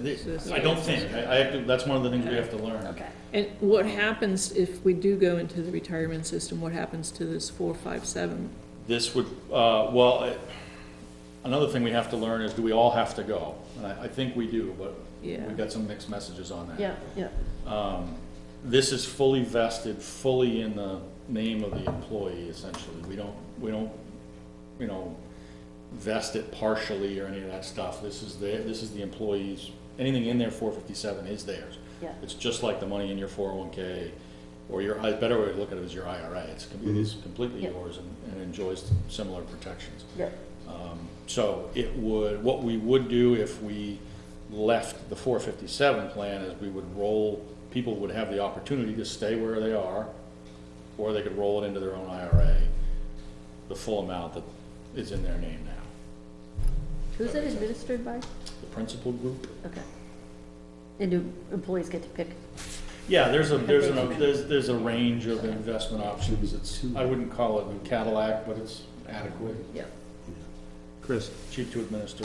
I don't think. I have to, that's one of the things we have to learn. Okay. And what happens if we do go into the retirement system? What happens to this 4-5-7? This would, another thing we have to learn is, do we all have to go? And I think we do, but Yeah. we got some mixed messages on that. Yeah. This is fully vested, fully in the name of the employee, essentially. We don't, you know, vest it partially or any of that stuff. This is the employee's, anything in their 457 is theirs. Yeah. It's just like the money in your 401K, or a better way to look at it is your IRA. It's completely Yeah. yours and enjoys similar protections. Yep. So what we would do if we left the 457 plan is we would people would have the opportunity to stay where they are, or they could roll it into their own IRA, the full amount that is in their name now. Who's it administered by? The principal group? Okay. And do employees get to pick? Yeah, there's a range of investment options. I wouldn't call it a Cadillac, but it's adequate, Yeah. Chris, cheap to administer.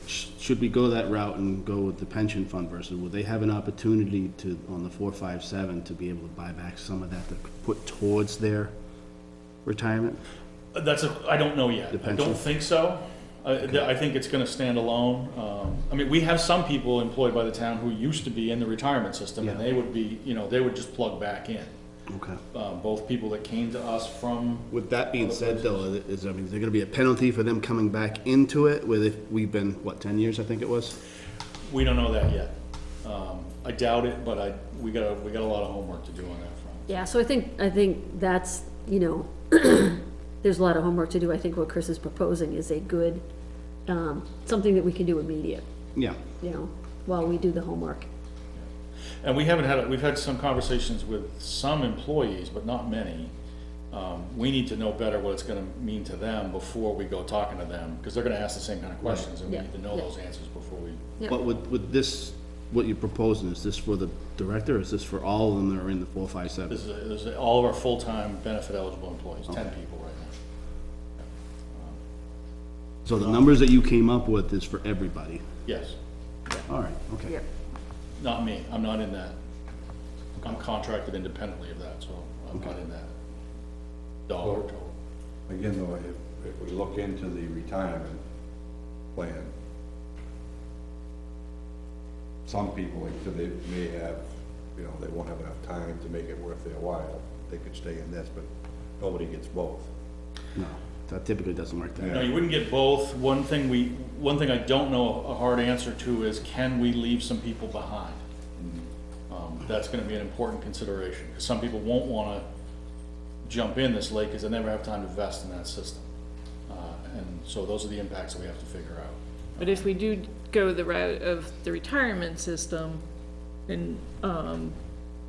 should we go that route and go with the pension fund versus, will they have an opportunity to, on the 457, to be able to buy back some of that to put towards their retirement? I don't know yet. The I don't pension? think so. I think it's gonna stand alone. I mean, we have some people employed by the town who used to be in the retirement system, and Yeah. they would be, they would just plug back in. Okay. Both people that came to us from, With that being said, though, is there gonna be a penalty for them coming back into it we've been, 10 years, I think it was? we don't know that yet. I doubt it, but we got a lot of homework to do on that front. Yeah, so I think that's, there's a lot of homework to do. I think what Chris is proposing is a good, something that we can do immediate, Yeah. while we do the homework. And we've had some conversations with some employees, but not many. We need to know better what it's gonna mean to them before we go talking to them, because they're gonna ask the same kind of questions, and we Yeah. need to know Yeah. those answers before we. Yeah. But with this, what you're proposing, is this for the director, or is this for all of them that are in the 457? This is all of our full-time benefit eligible employees, 10 people right now. So the numbers that you came up with is for everybody? Yes, All right, okay. Yep. not me, I'm not in that. I'm contracted independently of that, so I'm not in that dollar total. Again, though, if we look into the retirement plan, some people, like, so they may have, they won't have enough time to make it worth their while. They could stay in this, but nobody gets both. No, that typically doesn't work that No, way. you wouldn't get both. One thing I don't know a hard answer to is, can we leave some people behind? That's gonna be an important consideration, because some people won't wanna jump in this late, because they never have time to invest in that system. And so those are the impacts that we have to figure out. But if we do go the route of the retirement system, and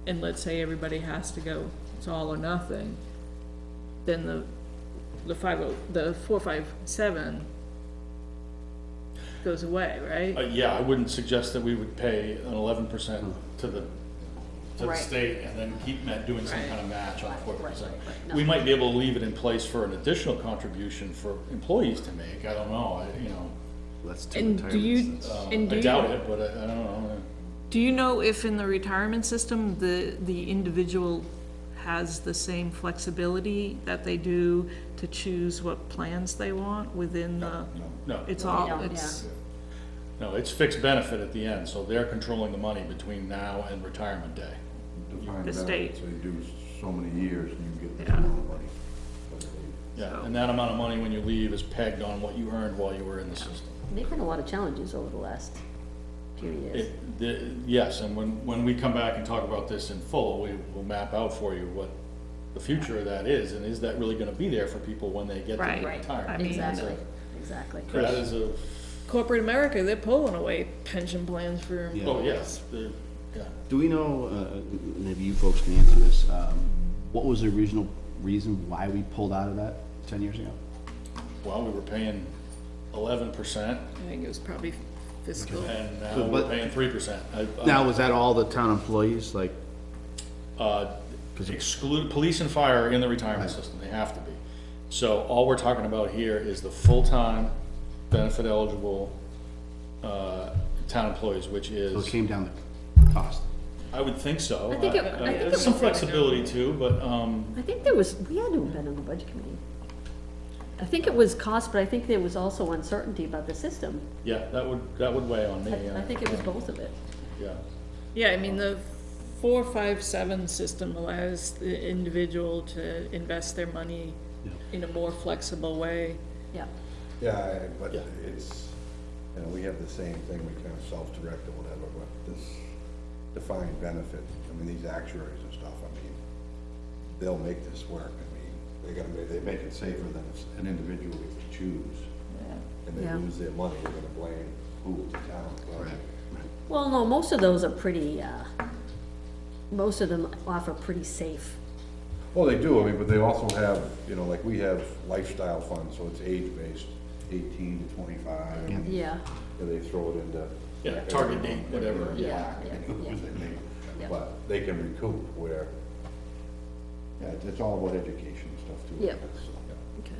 let's say everybody has to go, it's all or nothing, then the 457 goes away, right? Yeah, I wouldn't suggest that we would pay an 11% to the Right. state and then keep doing some kind of match on 4%. no. We might be able to leave it in place for an additional contribution for employees to make. I don't know, That's two And do you, retirements. and do I doubt you, it, but I don't know. do you know if in the retirement system, the individual has the same flexibility that they do to choose what plans they want within the, No, it's We all, don't, it's, no, it's fixed benefit at the end, so they're controlling the money between now and retirement day. Define The that, state. so you do so many years and you get Yeah. the amount of money. Yeah, and that amount of money when you leave is pegged on what you earned while you were in the system. There've been a lot of challenges over the last few years. Yes, and when we come back and talk about this in full, we will map out for you what the future of that is, and is that really gonna be there for people when they get to Right, Right, retirement? I mean, exactly, exactly. That is a, corporate America, they're pulling away pension plans for Yeah. oh, yes, yeah. Do we know, maybe you folks can answer this, what was the original reason why we pulled out of that 10 years ago? Well, we were paying 11%, I think it was probably fiscal. and now So, we're but- paying 3%. Now, was that all the town employees, like, Exclude, police and fire are in the retirement system, they have to be. So all we're talking about here is the full-time, benefit eligible, town employees, which so it is, came down to cost? I would think so. I think it- I think it There's some was- flexibility too, but, I think we had to have been on the budget committee. I think it was cost, but I think there was also uncertainty about the system. yeah, that would weigh on me. I think it was both of it. Yeah, Yeah, I mean, the 457 system allows the individual to invest their money in a more flexible way. Yeah, Yeah, but Yeah. it's, we have the same thing, we kind of self-direct or whatever, but this defined benefit, I mean, these actuaries and stuff, I mean, they'll make this work, they make it safer than an individual gets to choose. And Yeah. they lose their money, they're gonna blame who, the town, well, well, no, most of those are pretty, most of them offer pretty safe. well, they do, I mean, but they also have, like we have lifestyle funds, so it's age-based, 18 to 25. and Yeah, they throw it into. yeah, target date, whatever, yeah. yeah, yeah. Yeah. But they can recoup where, yeah, it's all about education and stuff too. Yeah. So, Okay.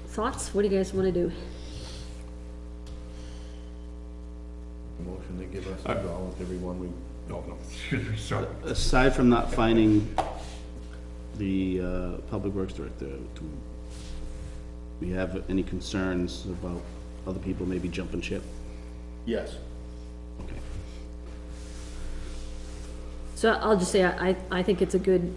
Thoughts? What do you guys wanna do? Motion to give us $2 every one we, no, excuse me, sorry. Aside from not finding the Public Works Director, do we have any concerns about other people maybe jumping ship? Yes. Okay. So I'll just say, I think it's a good,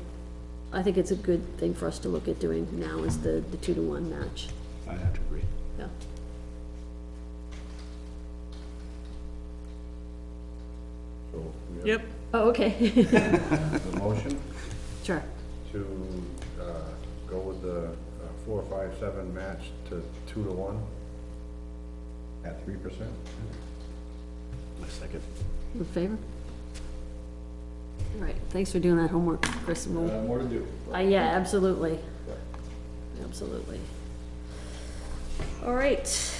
I think it's a good thing for us to look at doing now is the 2-to-1 match. I'd have to agree. Yeah. So we have Yep, Oh, okay. the motion Sure. to, go with the 457 match to 2-to-1 at 3%. My second. In favor? All right, thanks for doing that homework, Chris. And we'll- More to do. yeah, absolutely. Absolutely. All right.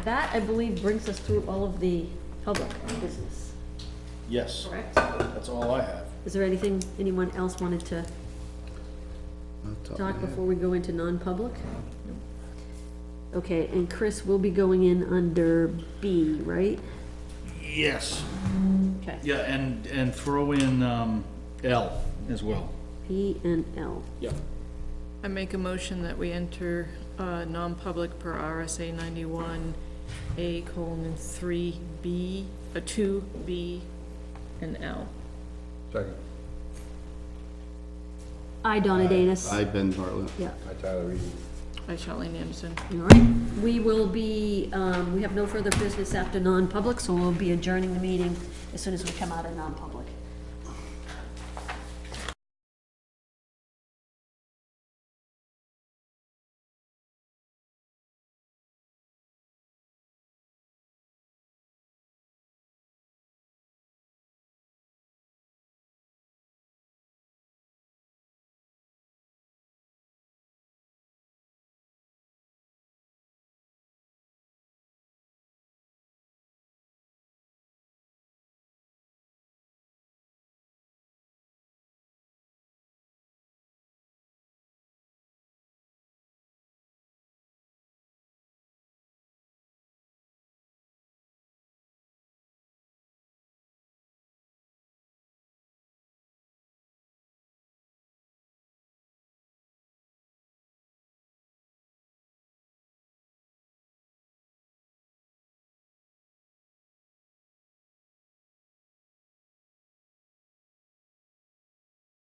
That, I believe, brings us through all of the public business, Yes, correct? that's all I have. Is there anything anyone else wanted to talk before we go into non-public? Okay, and Chris, we'll be going in under B, right? Yes. Okay. Yeah, and throw in, L as well. P and L. Yep. I make a motion that we enter non-public per RSA 91A:3B, 2B, and L. Second. I, Donna Danus. I, Ben Bartlett. Yeah, I, Tyler Reed. By Charlene Anderson. all right. We will be, we have no further business after non-public, so we'll be adjourning the meeting as soon as we come out of non-public.